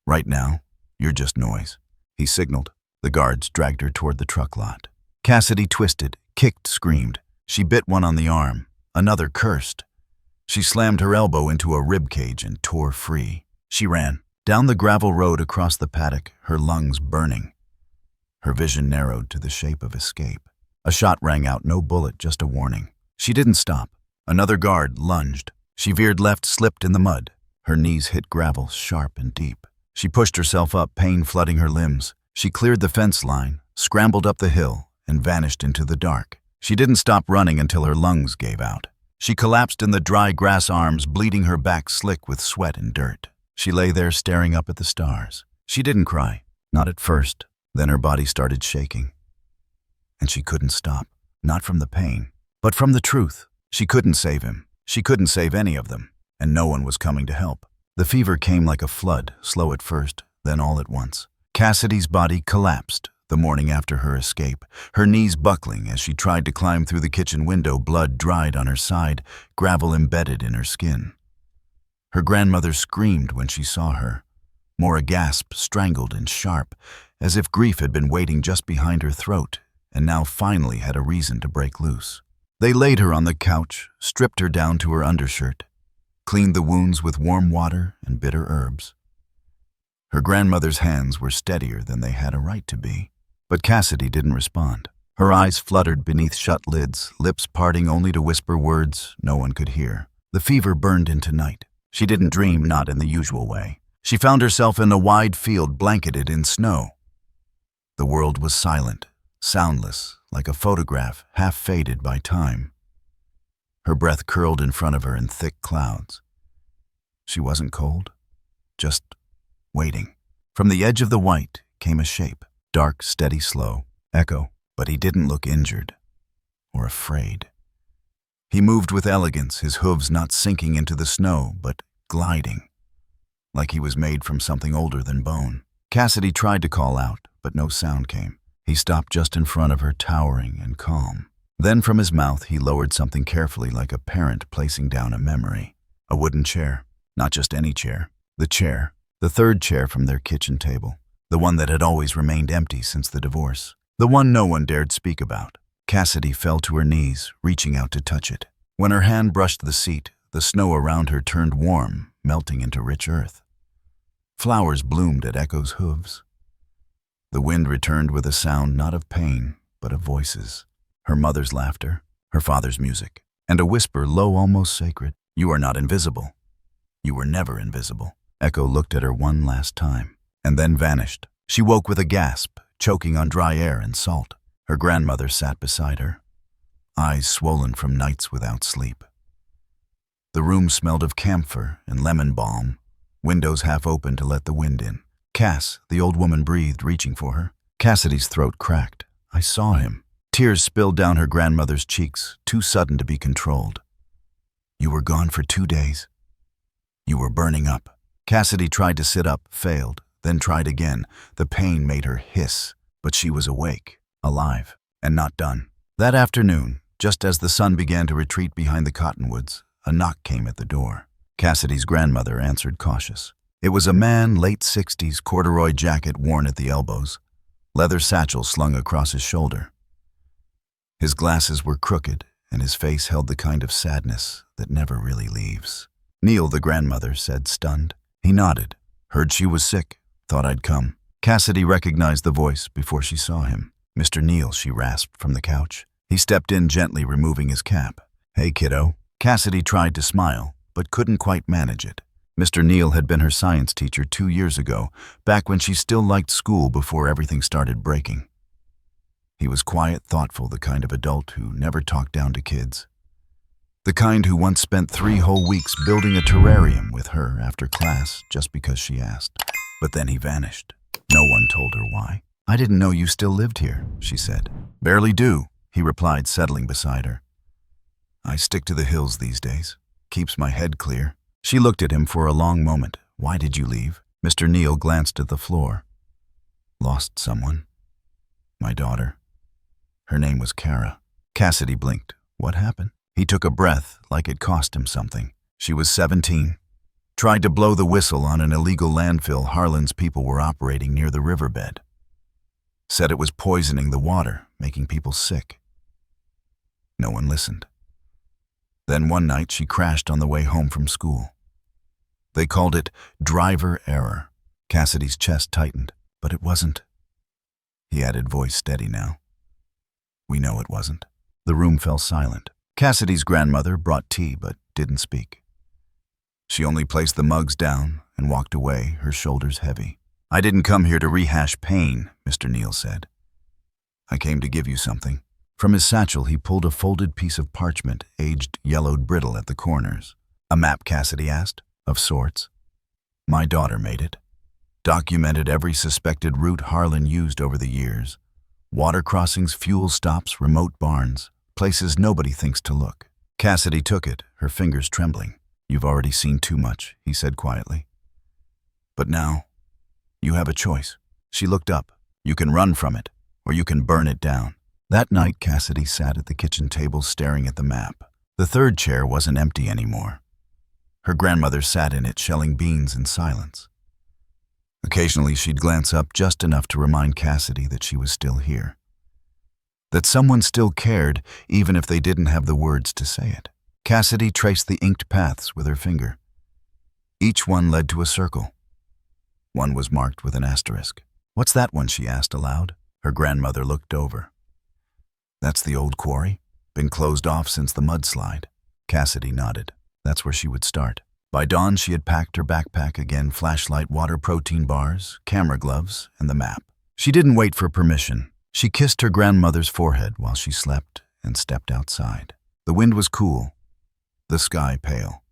S1: Right now, you're just noise. He signaled. The guards dragged her toward the truck lot. Cassidy twisted, kicked, screamed. She bit one on the arm. Another cursed. She slammed her elbow into a rib cage and tore free. She ran down the gravel road across the paddock, her lungs burning. Her vision narrowed to the shape of escape. A shot rang out, no bullet, just a warning. She didn't stop. Another guard lunged. She veered left, slipped in the mud. Her knees hit gravel, sharp and deep. She pushed herself up, pain flooding her limbs. She cleared the fence line, scrambled up the hill, and vanished into the dark. She didn't stop running until her lungs gave out. She collapsed in the dry grass arms, bleeding, her back slick with sweat and dirt. She lay there staring up at the stars. She didn't cry, not at first. Then her body started shaking. And she couldn't stop, not from the pain, but from the truth. She couldn't save him. She couldn't save any of them, and no one was coming to help. The fever came like a flood, slow at first, then all at once. Cassidy's body collapsed the morning after her escape, her knees buckling as she tried to climb through the kitchen window, blood dried on her side, gravel embedded in her skin. Her grandmother screamed when she saw her, more a gasp, strangled and sharp, as if grief had been waiting just behind her throat and now finally had a reason to break loose. They laid her on the couch, stripped her down to her undershirt, cleaned the wounds with warm water and bitter herbs. Her grandmother's hands were steadier than they had a right to be, but Cassidy didn't respond. Her eyes fluttered beneath shut lids, lips parting only to whisper words no one could hear. The fever burned into night. She didn't dream, not in the usual way. She found herself in a wide field blanketed in snow. The world was silent, soundless, like a photograph half faded by time. Her breath curled in front of her in thick clouds. She wasn't cold, just waiting. From the edge of the white came a shape, dark, steady, slow, Echo, but he didn't look injured or afraid. He moved with elegance, his hooves not sinking into the snow, but gliding, like he was made from something older than bone. Cassidy tried to call out, but no sound came. He stopped just in front of her, towering and calm. Then from his mouth he lowered something carefully, like a parent placing down a memory. A wooden chair, not just any chair. The third chair from their kitchen table. The one that had always remained empty since the divorce. The one no one dared speak about. Cassidy fell to her knees, reaching out to touch it. When her hand brushed the seat, the snow around her turned warm, melting into rich earth. Flowers bloomed at Echo's hooves. The wind returned with a sound not of pain, but of voices. Her mother's laughter, her father's music, and a whisper low, almost sacred. You are not invisible. You were never invisible. Echo looked at her one last time, and then vanished. She woke with a gasp, choking on dry air and salt. Her grandmother sat beside her, eyes swollen from nights without sleep. The room smelled of camphor and lemon balm, windows half open to let the wind in. Cass, the old woman breathed, reaching for her. Cassidy's throat cracked. I saw him. Tears spilled down her grandmother's cheeks, too sudden to be controlled. You were gone for 2 days. You were burning up. Cassidy tried to sit up, failed, then tried again. The pain made her hiss, but she was awake, alive, and not done. That afternoon, just as the sun began to retreat behind the cottonwoods, a knock came at the door. Cassidy's grandmother answered, cautious. It was a man, late 60s, corduroy jacket worn at the elbows, leather satchel slung across his shoulder. His glasses were crooked, and his face held the kind of sadness that never really leaves. Neil, the grandmother, said, stunned. He nodded. Heard she was sick. Thought I'd come. Cassidy recognized the voice before she saw him. Mr. Neil, she rasped from the couch. He stepped in gently, removing his cap. Hey, kiddo. Cassidy tried to smile, but couldn't quite manage it. Mr. Neil had been her science teacher 2 years ago, back when she still liked school before everything started breaking. He was quiet, thoughtful, the kind of adult who never talked down to kids. The kind who once spent 3 whole weeks building a terrarium with her after class just because she asked. But then he vanished. No one told her why. "I didn't know you still lived here," she said. "Barely do," he replied, settling beside her. "I stick to the hills these days. Keeps my head clear." She looked at him for a long moment. "Why did you leave?" Mr. Neal glanced at the floor. "Lost someone. My daughter. Her name was Kara." Cassidy blinked. "What happened?" He took a breath, like it cost him something. "She was 17. Tried to blow the whistle on an illegal landfill Harlan's people were operating near the riverbed. Said it was poisoning the water, making people sick. No one listened. Then one night she crashed on the way home from school. They called it driver error." Cassidy's chest tightened. "But it wasn't." He added, voice steady now. "We know it wasn't." The room fell silent. Cassidy's grandmother brought tea but didn't speak. She only placed the mugs down and walked away, her shoulders heavy. "I didn't come here to rehash pain," Mr. Neal said. "I came to give you something." From his satchel, he pulled a folded piece of parchment, aged, yellowed brittle at the corners. "A map?" Cassidy asked. "Of sorts. My daughter made it. Documented every suspected route Harlan used over the years. Water crossings, fuel stops, remote barns, places nobody thinks to look." Cassidy took it, her fingers trembling. "You've already seen too much," he said quietly. "But now, you have a choice." She looked up. "You can run from it, or you can burn it down." That night, Cassidy sat at the kitchen table staring at the map. The third chair wasn't empty anymore. Her grandmother sat in it, shelling beans in silence. Occasionally, she'd glance up just enough to remind Cassidy that she was still here. That someone still cared, even if they didn't have the words to say it. Cassidy traced the inked paths with her finger. Each one led to a circle. One was marked with an asterisk. "What's that one?" she asked aloud. Her grandmother looked over. "That's the old quarry. Been closed off since the mudslide." Cassidy nodded. That's where she would start. By dawn, she had packed her backpack again, flashlight, water, protein bars, camera gloves, and the map. She didn't wait for permission. She kissed her grandmother's forehead while she slept and stepped outside. The wind was cool, the sky pale.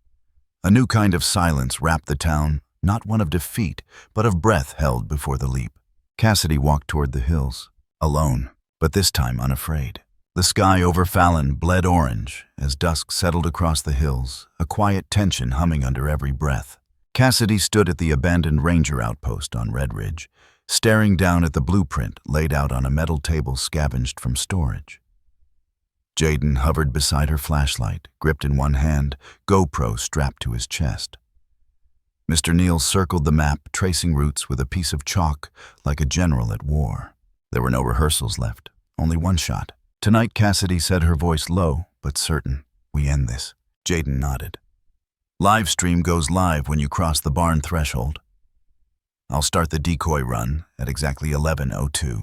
S1: A new kind of silence wrapped the town, not one of defeat, but of breath held before the leap. Cassidy walked toward the hills, alone, but this time unafraid. The sky over Fallon bled orange as dusk settled across the hills, a quiet tension humming under every breath. Cassidy stood at the abandoned ranger outpost on Red Ridge, staring down at the blueprint laid out on a metal table scavenged from storage. Jaden hovered beside her flashlight, gripped in one hand, GoPro strapped to his chest. Mr. Neal circled the map, tracing routes with a piece of chalk like a general at war. There were no rehearsals left, only one shot. "Tonight," Cassidy said, her voice low but certain, "we end this." Jaden nodded. "Livestream goes live when you cross the barn threshold. I'll start the decoy run at exactly 11:02.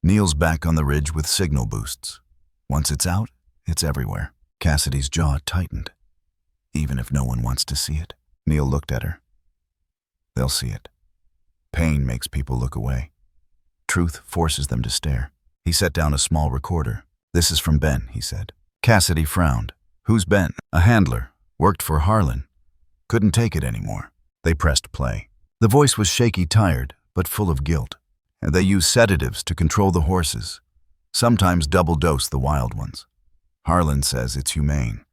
S1: Neal's back on the ridge with signal boosts. Once it's out, it's everywhere." Cassidy's jaw tightened. "Even if no one wants to see it." Neal looked at her. "They'll see it. Pain makes people look away. Truth forces them to stare." He set down a small recorder. "This is from Ben," he said. Cassidy frowned. "Who's Ben?" "A handler. Worked for Harlan. Couldn't take it anymore." They pressed play. The voice was shaky, tired, but full of guilt. And they used sedatives to control the horses, sometimes double-dose the wild ones. Harlan says it's humane,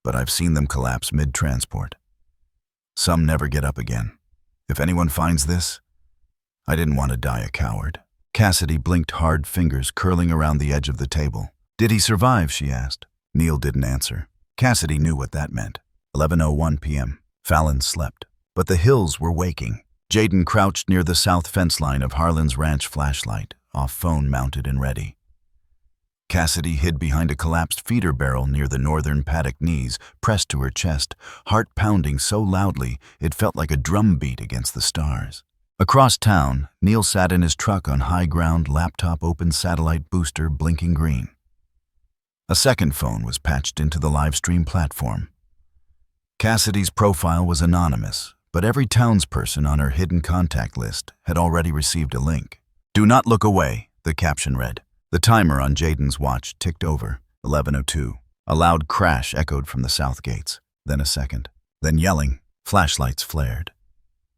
S1: but I've seen them collapse mid-transport. Some never get up again. If anyone finds this, I didn't want to die a coward." Cassidy blinked, hard fingers curling around the edge of the table. "Did he survive?" she asked. Neal didn't answer. Cassidy knew what that meant. 11:01 p.m. Fallon slept. But the hills were waking. Jaden crouched near the south fence line of Harlan's ranch, flashlight, off phone mounted and ready. Cassidy hid behind a collapsed feeder barrel near the northern paddock, knees pressed to her chest, heart pounding so loudly it felt like a drum beat against the stars. Across town, Neal sat in his truck on high ground, laptop open, satellite booster blinking green. A second phone was patched into the livestream platform. Cassidy's profile was anonymous, but every townsperson on her hidden contact list had already received a link. "Do not look away," The caption read. The timer on Jaden's watch ticked over, 11:02. A loud crash echoed from the south gates, then a second. Then yelling, flashlights flared.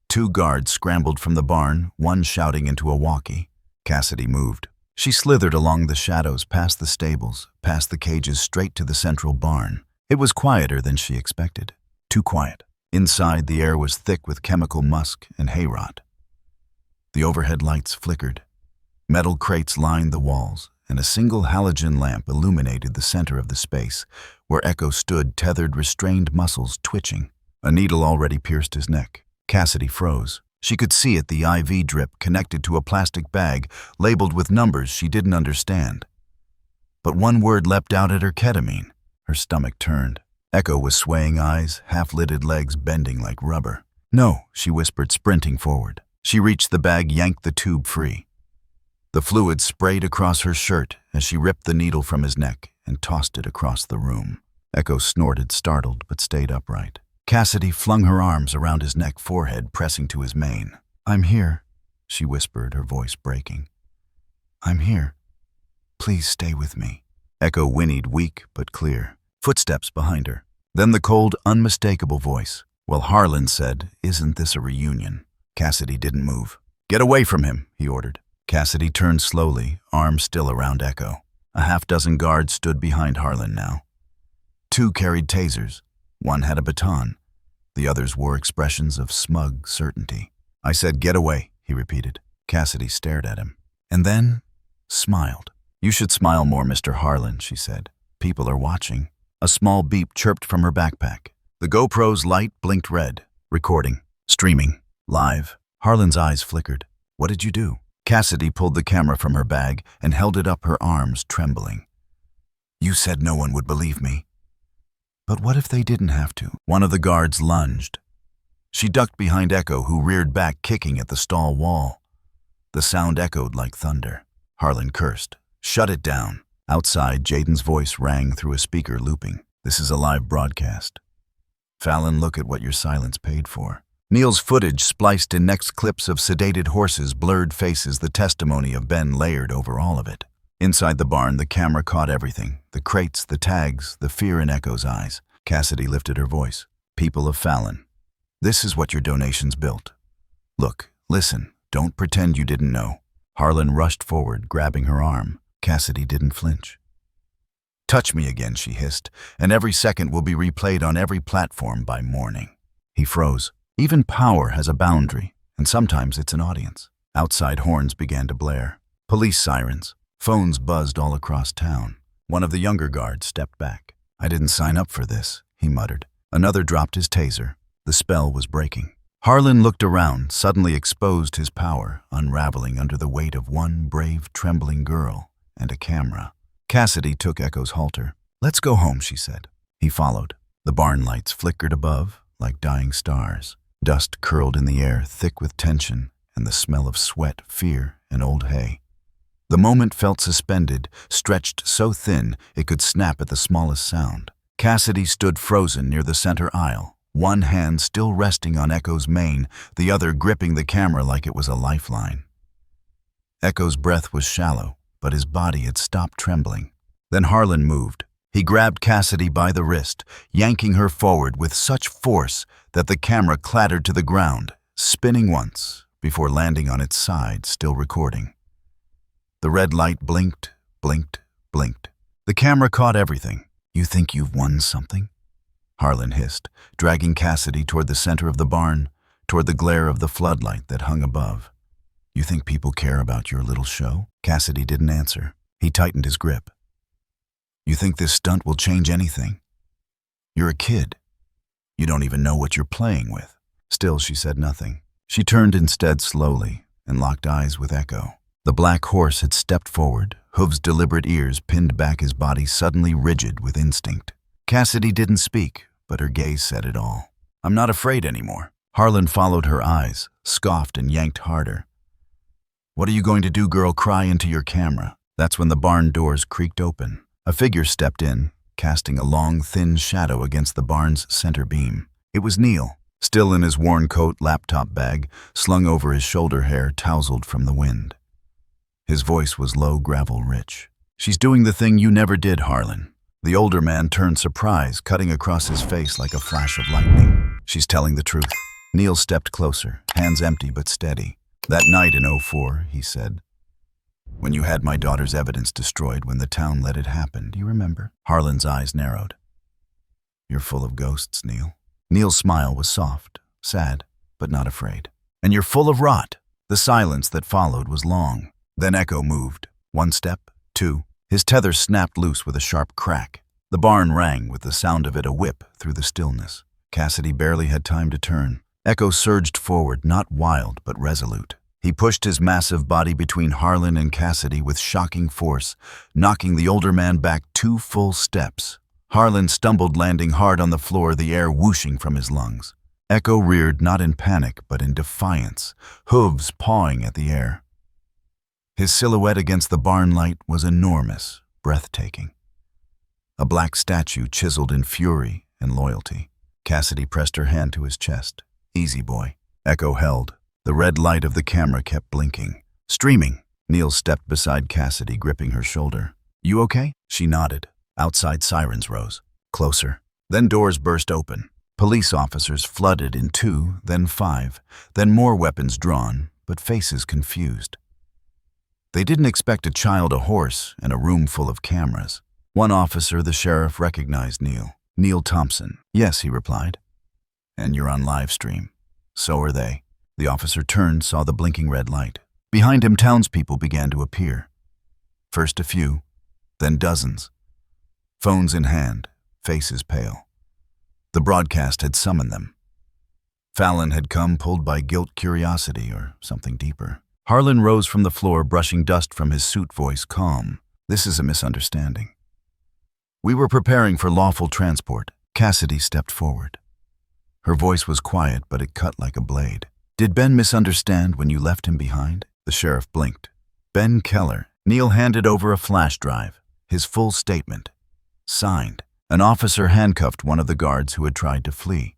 S1: 2 guards scrambled from the barn, one shouting into a walkie. Cassidy moved. She slithered along the shadows past the stables, past the cages straight to the central barn. It was quieter than she expected. Too quiet. Inside, the air was thick with chemical musk and hay rot. The overhead lights flickered. Metal crates lined the walls, and a single halogen lamp illuminated the center of the space, where Echo stood, tethered, restrained muscles twitching. A needle already pierced his neck. Cassidy froze. She could see it, the IV drip connected to a plastic bag, labeled with numbers she didn't understand. But one word leapt out at her: ketamine. Her stomach turned. Echo was swaying, eyes, half-lidded legs bending like rubber. "No," she whispered, sprinting forward. She reached the bag, yanked the tube free. The fluid sprayed across her shirt as she ripped the needle from his neck and tossed it across the room. Echo snorted, startled, but stayed upright. Cassidy flung her arms around his neck, forehead pressing to his mane. "I'm here," she whispered, her voice breaking. "I'm here. Please stay with me." Echo whinnied, weak but clear. Footsteps behind her. Then the cold, unmistakable voice. Well, Harlan said, "Isn't this a reunion?" Cassidy didn't move. "Get away from him," he ordered. Cassidy turned slowly, arms still around Echo. A half-dozen guards stood behind Harlan now. 2 carried tasers. One had a baton. The others wore expressions of smug certainty. "I said get away," he repeated. Cassidy stared at him, and then smiled. "You should smile more, Mr. Harlan," she said. "People are watching." A small beep chirped from her backpack. The GoPro's light blinked red. Recording. Streaming. Live. Harlan's eyes flickered. "What did you do?" Cassidy pulled the camera from her bag and held it up, her arms trembling. "You said no one would believe me." "But what if they didn't have to?" One of the guards lunged. She ducked behind Echo, who reared back, kicking at the stall wall. The sound echoed like thunder. Harlan cursed. "Shut it down." Outside, Jaden's voice rang through a speaker, looping. "This is a live broadcast. Fallon, look at what your silence paid for." Neil's footage, spliced in next clips of sedated horses, blurred faces, the testimony of Ben layered over all of it. Inside the barn, the camera caught everything. The crates, the tags, the fear in Echo's eyes. Cassidy lifted her voice. "People of Fallon, this is what your donations built. Look, listen, don't pretend you didn't know." Harlan rushed forward, grabbing her arm. Cassidy didn't flinch. "Touch me again," she hissed, "and every second will be replayed on every platform by morning." He froze. Even power has a boundary, and sometimes it's an audience. Outside, horns began to blare. Police sirens. Phones buzzed all across town. One of the younger guards stepped back. "I didn't sign up for this," he muttered. Another dropped his taser. The spell was breaking. Harlan looked around, suddenly exposed his power, unraveling under the weight of one brave, trembling girl and a camera. Cassidy took Echo's halter. "Let's go home," she said. He followed. The barn lights flickered above like dying stars. Dust curled in the air, thick with tension and the smell of sweat, fear, and old hay. The moment felt suspended, stretched so thin it could snap at the smallest sound. Cassidy stood frozen near the center aisle, one hand still resting on Echo's mane, the other gripping the camera like it was a lifeline. Echo's breath was shallow, but his body had stopped trembling. Then Harlan moved. He grabbed Cassidy by the wrist, yanking her forward with such force that the camera clattered to the ground, spinning once before landing on its side, still recording. The red light blinked, blinked, blinked. The camera caught everything. "You think you've won something?" Harlan hissed, dragging Cassidy toward the center of the barn, toward the glare of the floodlight that hung above. "You think people care about your little show?" Cassidy didn't answer. He tightened his grip. "You think this stunt will change anything? You're a kid. You don't even know what you're playing with." Still, she said nothing. She turned instead slowly and locked eyes with Echo. The black horse had stepped forward, hooves' deliberate ears pinned back, his body suddenly rigid with instinct. Cassidy didn't speak, but her gaze said it all. "I'm not afraid anymore." Harlan followed her eyes, scoffed and yanked harder. "What are you going to do, girl? Cry into your camera." That's when the barn doors creaked open. A figure stepped in, casting a long, thin shadow against the barn's center beam. It was Neil, still in his worn coat, laptop bag, slung over his shoulder hair tousled from the wind. His voice was low, gravel rich. "She's doing the thing you never did, Harlan." The older man turned surprise, cutting across his face like a flash of lightning. "She's telling the truth." Neil stepped closer, hands empty but steady. "That night in '04, he said, when you had my daughter's evidence destroyed when the town let it happen, do you remember?" Harlan's eyes narrowed. "You're full of ghosts, Neil." Neil's smile was soft, sad, but not afraid. "And you're full of rot." The silence that followed was long. Then Echo moved. One step, two. His tether snapped loose with a sharp crack. The barn rang with the sound of it a whip through the stillness. Cassidy barely had time to turn. Echo surged forward, not wild but resolute. He pushed his massive body between Harlan and Cassidy with shocking force, knocking the older man back 2 full steps. Harlan stumbled, landing hard on the floor, the air whooshing from his lungs. Echo reared, not in panic but in defiance, hooves pawing at the air. His silhouette against the barn light was enormous, breathtaking. A black statue chiseled in fury and loyalty. Cassidy pressed her hand to his chest. "Easy, boy." Echo held. The red light of the camera kept blinking. "Streaming." Neil stepped beside Cassidy, gripping her shoulder. "You okay?" She nodded. Outside sirens rose. Closer. Then doors burst open. Police officers flooded in 2, then 5, then more weapons drawn, but faces confused. They didn't expect a child, a horse, and a room full of cameras. One officer, the sheriff, recognized Neil. "Neil Thompson." "Yes," he replied. "And you're on livestream." "So are they." The officer turned, saw the blinking red light. Behind him, townspeople began to appear. First a few, then dozens. Phones in hand, faces pale. The broadcast had summoned them. Fallon had come, pulled by guilt, curiosity, or something deeper. Harlan rose from the floor, brushing dust from his suit, voice calm. "This is a misunderstanding. We were preparing for lawful transport." Cassidy stepped forward. Her voice was quiet, but it cut like a blade. "Did Ben misunderstand when you left him behind?" The sheriff blinked. "Ben Keller." Neil handed over a flash drive. His full statement. Signed. An officer handcuffed one of the guards who had tried to flee.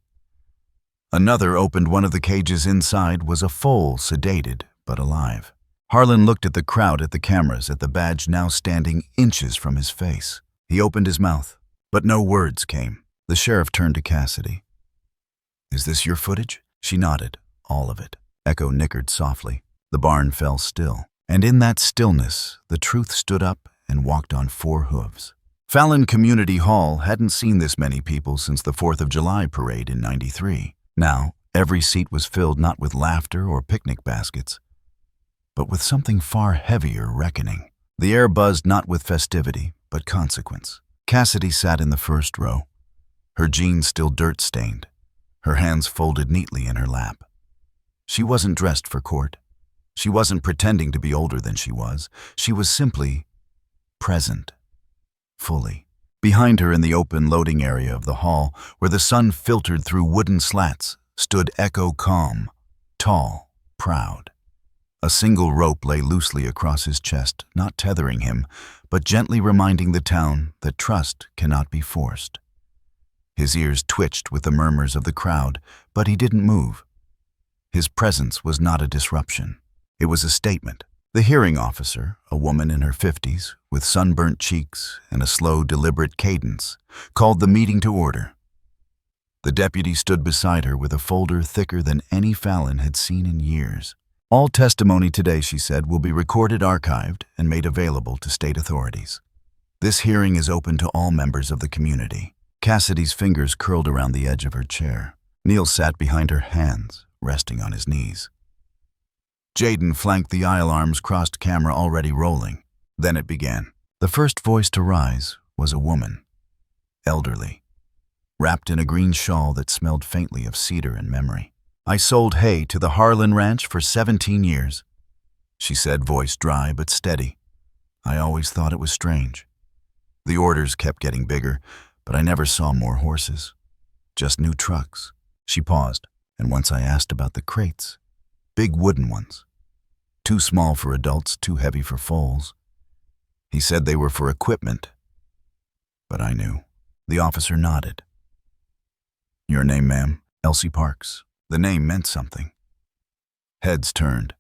S1: Another opened one of the cages. Inside was a foal, sedated but alive. Harlan looked at the crowd, at the cameras, at the badge now standing inches from his face. He opened his mouth, but no words came. The sheriff turned to Cassidy. "Is this your footage?" She nodded. "All of it." Echo nickered softly. The barn fell still. And in that stillness, the truth stood up and walked on 4 hooves. Fallon Community Hall hadn't seen this many people since the 4th of July parade in '93. Now, every seat was filled not with laughter or picnic baskets, but with something far heavier reckoning. The air buzzed not with festivity, but consequence. Cassidy sat in the first row, her jeans still dirt-stained, her hands folded neatly in her lap. She wasn't dressed for court. She wasn't pretending to be older than she was. She was simply present, fully. Behind her, in the open loading area of the hall, where the sun filtered through wooden slats, stood Echo, calm, tall, proud. A single rope lay loosely across his chest, not tethering him, but gently reminding the town that trust cannot be forced. His ears twitched with the murmurs of the crowd, but he didn't move. His presence was not a disruption. It was a statement. The hearing officer, a woman in her 50s, with sunburnt cheeks and a slow, deliberate cadence, called the meeting to order. The deputy stood beside her with a folder thicker than any Fallon had seen in years. "All testimony today," she said, "will be recorded, archived, and made available to state authorities. This hearing is open to all members of the community." Cassidy's fingers curled around the edge of her chair. Neil sat behind her, hands resting on his knees. Jaden flanked the aisle, arms crossed, camera already rolling. Then it began. The first voice to rise was a woman, elderly, wrapped in a green shawl that smelled faintly of cedar and memory. "I sold hay to the Harlan Ranch for 17 years, she said, voice dry but steady. "I always thought it was strange. The orders kept getting bigger, but I never saw more horses. Just new trucks." She paused, and once I asked about the crates, big wooden ones. Too small for adults, too heavy for foals. He said they were for equipment, but I knew. The officer nodded. "Your name, ma'am?" "Elsie Parks." The name meant something. Heads turned.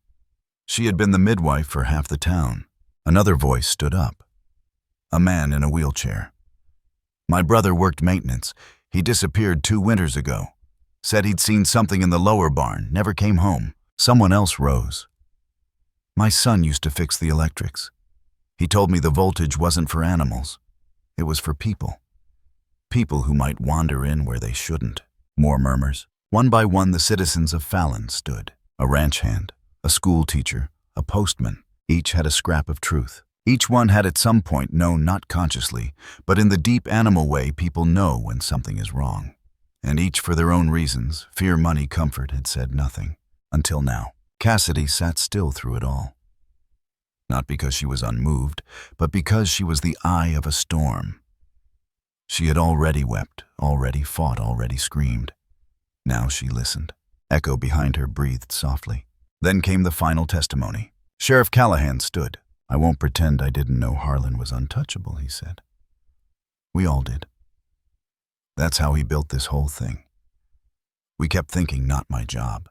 S1: She had been the midwife for half the town. Another voice stood up. A man in a wheelchair. My brother worked maintenance. He disappeared 2 winters ago. Said he'd seen something in the lower barn, never came home. Someone else rose. My son used to fix the electrics. He told me the voltage wasn't for animals. It was for people. People who might wander in where they shouldn't. More murmurs. One by one, the citizens of Fallon stood. A ranch hand, a school teacher, a postman. Each had a scrap of truth. Each one had at some point known, not consciously, but in the deep animal way people know when something is wrong. And each for their own reasons, fear, money, comfort, had said nothing. Until now. Cassidy sat still through it all. Not because she was unmoved, but because she was the eye of a storm. She had already wept, already fought, already screamed. Now she listened. Echo behind her breathed softly. Then came the final testimony. Sheriff Callahan stood. I won't pretend I didn't know Harlan was untouchable, he said. We all did. That's how he built this whole thing. We kept thinking, not my job.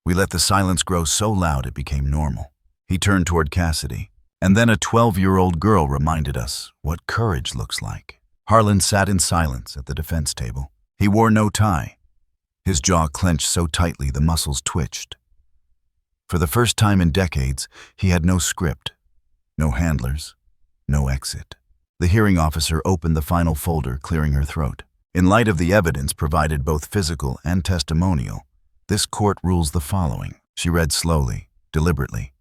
S1: We let the silence grow so loud it became normal. He turned toward Cassidy, and then a 12-year-old girl reminded us what courage looks like. Harlan sat in silence at the defense table. He wore no tie. His jaw clenched so tightly the muscles twitched. For the first time in decades, he had no script, no handlers, no exit. The hearing officer opened the final folder, clearing her throat. In light of the evidence provided, both physical and testimonial, this court rules the following. She read slowly, deliberately.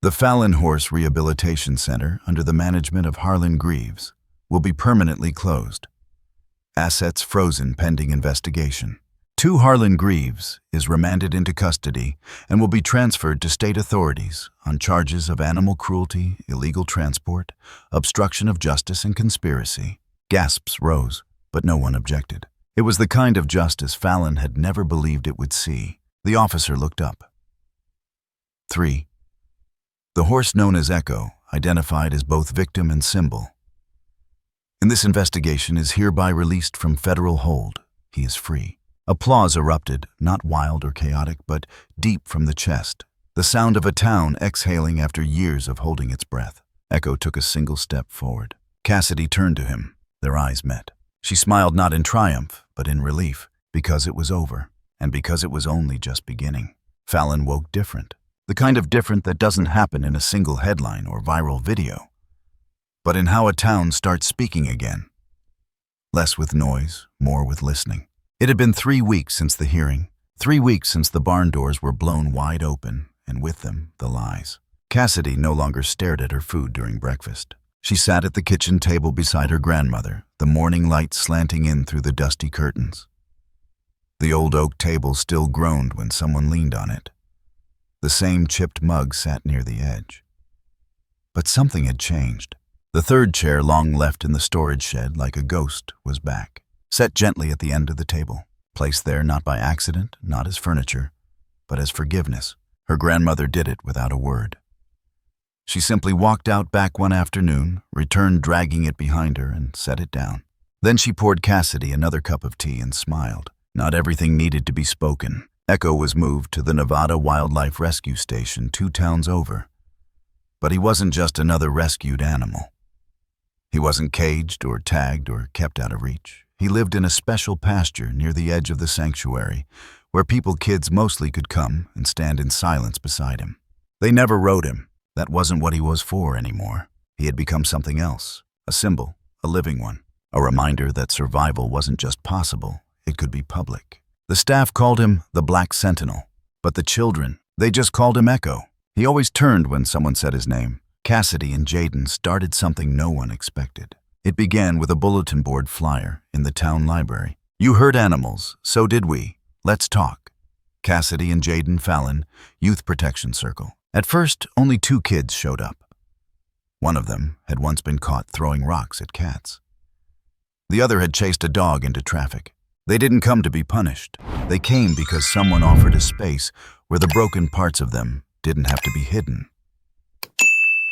S1: The Fallon Horse Rehabilitation Center, under the management of Harlan Greaves, will be permanently closed. Assets frozen pending investigation. 2 Harlan Greaves is remanded into custody and will be transferred to state authorities on charges of animal cruelty, illegal transport, obstruction of justice, and conspiracy. Gasps rose, but no one objected. It was the kind of justice Fallon had never believed it would see. The officer looked up. 3. The horse known as Echo, identified as both victim and symbol, in this investigation is hereby released from federal hold. He is free. Applause erupted, not wild or chaotic, but deep from the chest. The sound of a town exhaling after years of holding its breath. Echo took a single step forward. Cassidy turned to him. Their eyes met. She smiled not in triumph, but in relief, because it was over, and because it was only just beginning. Fallon woke different. The kind of different that doesn't happen in a single headline or viral video, but in how a town starts speaking again. Less with noise, more with listening. It had been 3 weeks since the hearing, 3 weeks since the barn doors were blown wide open, and with them, the lies. Cassidy no longer stared at her food during breakfast. She sat at the kitchen table beside her grandmother, the morning light slanting in through the dusty curtains. The old oak table still groaned when someone leaned on it. The same chipped mug sat near the edge. But something had changed. The third chair, long left in the storage shed like a ghost, was back, set gently at the end of the table, placed there not by accident, not as furniture, but as forgiveness. Her grandmother did it without a word. She simply walked out back one afternoon, returned dragging it behind her, and set it down. Then she poured Cassidy another cup of tea and smiled. Not everything needed to be spoken. Echo was moved to the Nevada Wildlife Rescue Station 2 towns over. But he wasn't just another rescued animal. He wasn't caged or tagged or kept out of reach. He lived in a special pasture near the edge of the sanctuary, where kids mostly could come and stand in silence beside him. They never rode him. That wasn't what he was for anymore. He had become something else, a symbol, a living one, a reminder that survival wasn't just possible, it could be public. The staff called him the Black Sentinel, but the children, they just called him Echo. He always turned when someone said his name. Cassidy and Jaden started something no one expected. It began with a bulletin board flyer in the town library. You heard animals, so did we. Let's talk. Cassidy and Jaden Fallon, Youth Protection Circle. At first, only 2 kids showed up. One of them had once been caught throwing rocks at cats. The other had chased a dog into traffic. They didn't come to be punished. They came because someone offered a space where the broken parts of them didn't have to be hidden.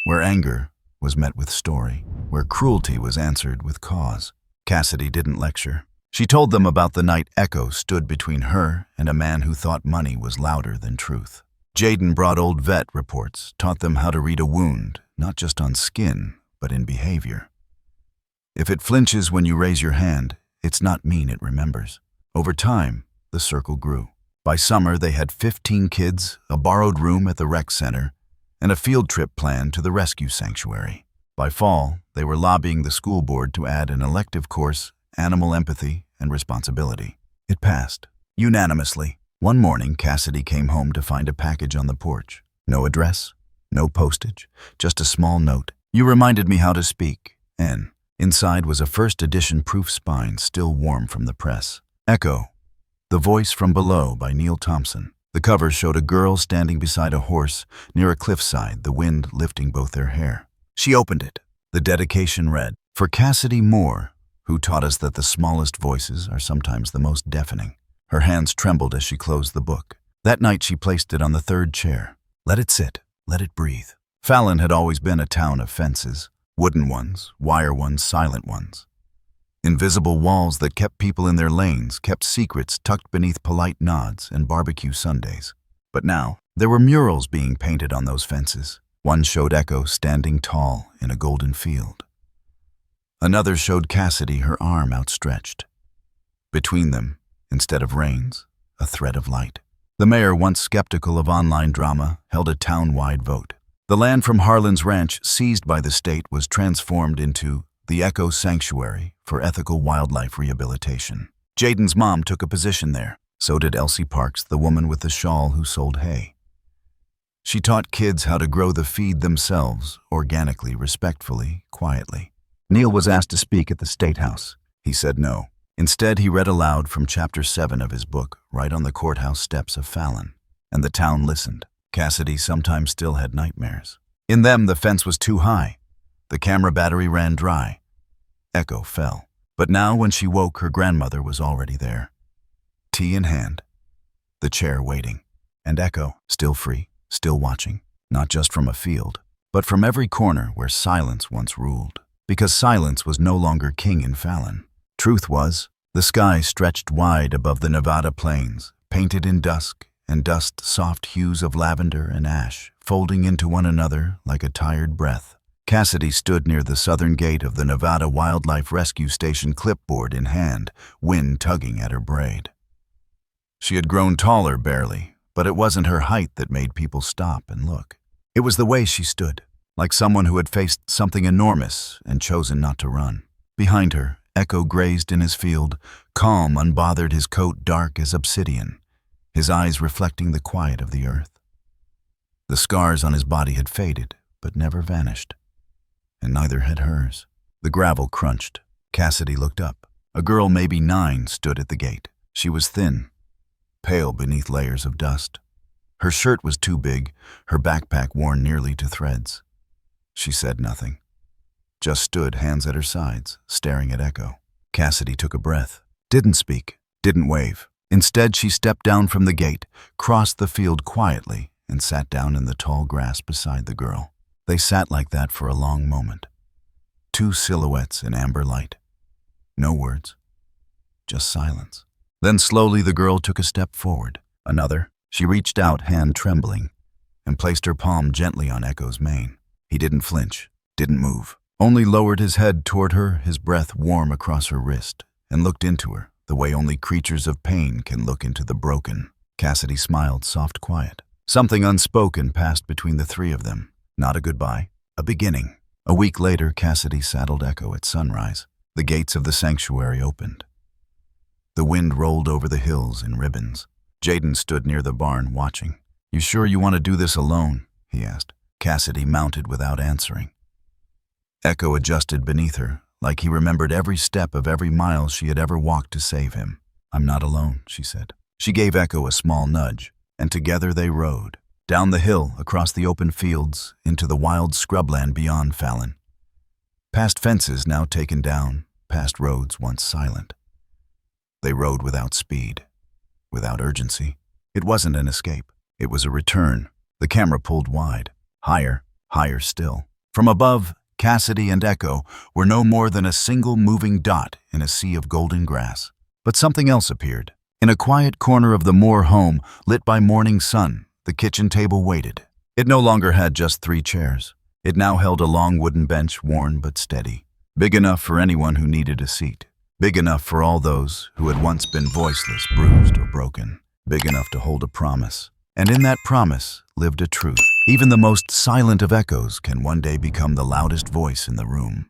S1: Where anger was met with story, where cruelty was answered with cause. Cassidy didn't lecture. She told them about the night Echo stood between her and a man who thought money was louder than truth. Jaden brought old vet reports, taught them how to read a wound, not just on skin, but in behavior. If it flinches when you raise your hand, it's not mean it remembers. Over time, the circle grew. By summer, they had 15 kids, a borrowed room at the rec center, and a field trip planned to the rescue sanctuary. By fall, they were lobbying the school board to add an elective course, animal empathy and responsibility. It passed, unanimously. One morning, Cassidy came home to find a package on the porch. No address, no postage, just a small note. "You reminded me how to speak, N." Inside was a first edition proof spine still warm from the press. Echo, The Voice from Below by Neil Thompson. The cover showed a girl standing beside a horse near a cliffside, the wind lifting both their hair. She opened it. The dedication read, "For Cassidy Moore, who taught us that the smallest voices are sometimes the most deafening." Her hands trembled as she closed the book. That night she placed it on the third chair. Let it sit, let it breathe. Fallon had always been a town of fences. Wooden ones, wire ones, silent ones. Invisible walls that kept people in their lanes, kept secrets tucked beneath polite nods and barbecue Sundays. But now, there were murals being painted on those fences. One showed Echo standing tall in a golden field. Another showed Cassidy, her arm outstretched. Between them, instead of reins, a thread of light. The mayor, once skeptical of online drama, held a town-wide vote. The land from Harlan's ranch, seized by the state, was transformed into the Echo Sanctuary for Ethical Wildlife Rehabilitation. Jaden's mom took a position there. So did Elsie Parks, the woman with the shawl who sold hay. She taught kids how to grow the feed themselves, organically, respectfully, quietly. Neil was asked to speak at the State House. He said no. Instead, he read aloud from Chapter 7 of his book, right on the courthouse steps of Fallon. And the town listened. Cassidy sometimes still had nightmares. In them, the fence was too high. The camera battery ran dry. Echo fell. But now, when she woke, her grandmother was already there. Tea in hand. The chair waiting. And Echo, still free, still watching. Not just from a field, but from every corner where silence once ruled. Because silence was no longer king in Fallon. Truth was, the sky stretched wide above the Nevada plains, painted in dusk and dust soft hues of lavender and ash, folding into one another like a tired breath. Cassidy stood near the southern gate of the Nevada Wildlife Rescue Station, clipboard in hand, wind tugging at her braid. She had grown taller barely, but it wasn't her height that made people stop and look. It was the way she stood, like someone who had faced something enormous and chosen not to run. Behind her, Echo grazed in his field, calm, unbothered, his coat dark as obsidian, his eyes reflecting the quiet of the earth. The scars on his body had faded, but never vanished. And neither had hers. The gravel crunched. Cassidy looked up. A girl, maybe 9, stood at the gate. She was thin, pale beneath layers of dust. Her shirt was too big, her backpack worn nearly to threads. She said nothing, just stood, hands at her sides, staring at Echo. Cassidy took a breath, didn't speak, didn't wave. Instead, she stepped down from the gate, crossed the field quietly, and sat down in the tall grass beside the girl. They sat like that for a long moment. 2 silhouettes in amber light. No words, just silence. Then slowly the girl took a step forward. Another. She reached out, hand trembling, and placed her palm gently on Echo's mane. He didn't flinch, didn't move, only lowered his head toward her, his breath warm across her wrist, and looked into her, the way only creatures of pain can look into the broken. Cassidy smiled, soft, quiet. Something unspoken passed between the 3 of them. Not a goodbye, a beginning. A week later, Cassidy saddled Echo at sunrise. The gates of the sanctuary opened. The wind rolled over the hills in ribbons. Jaden stood near the barn, watching. "You sure you want to do this alone?" he asked. Cassidy mounted without answering. Echo adjusted beneath her, like he remembered every step of every mile she had ever walked to save him. "I'm not alone," she said. She gave Echo a small nudge, and together they rode. Down the hill, across the open fields, into the wild scrubland beyond Fallon. Past fences now taken down, past roads once silent. They rode without speed, without urgency. It wasn't an escape. It was a return. The camera pulled wide, higher, higher still. From above, Cassidy and Echo were no more than a single moving dot in a sea of golden grass. But something else appeared. In a quiet corner of the Moore home, lit by morning sun, the kitchen table waited. It no longer had just 3 chairs. It now held a long wooden bench, worn but steady, big enough for anyone who needed a seat, big enough for all those who had once been voiceless, bruised, or broken, big enough to hold a promise. And in that promise lived a truth. Even the most silent of echoes can one day become the loudest voice in the room.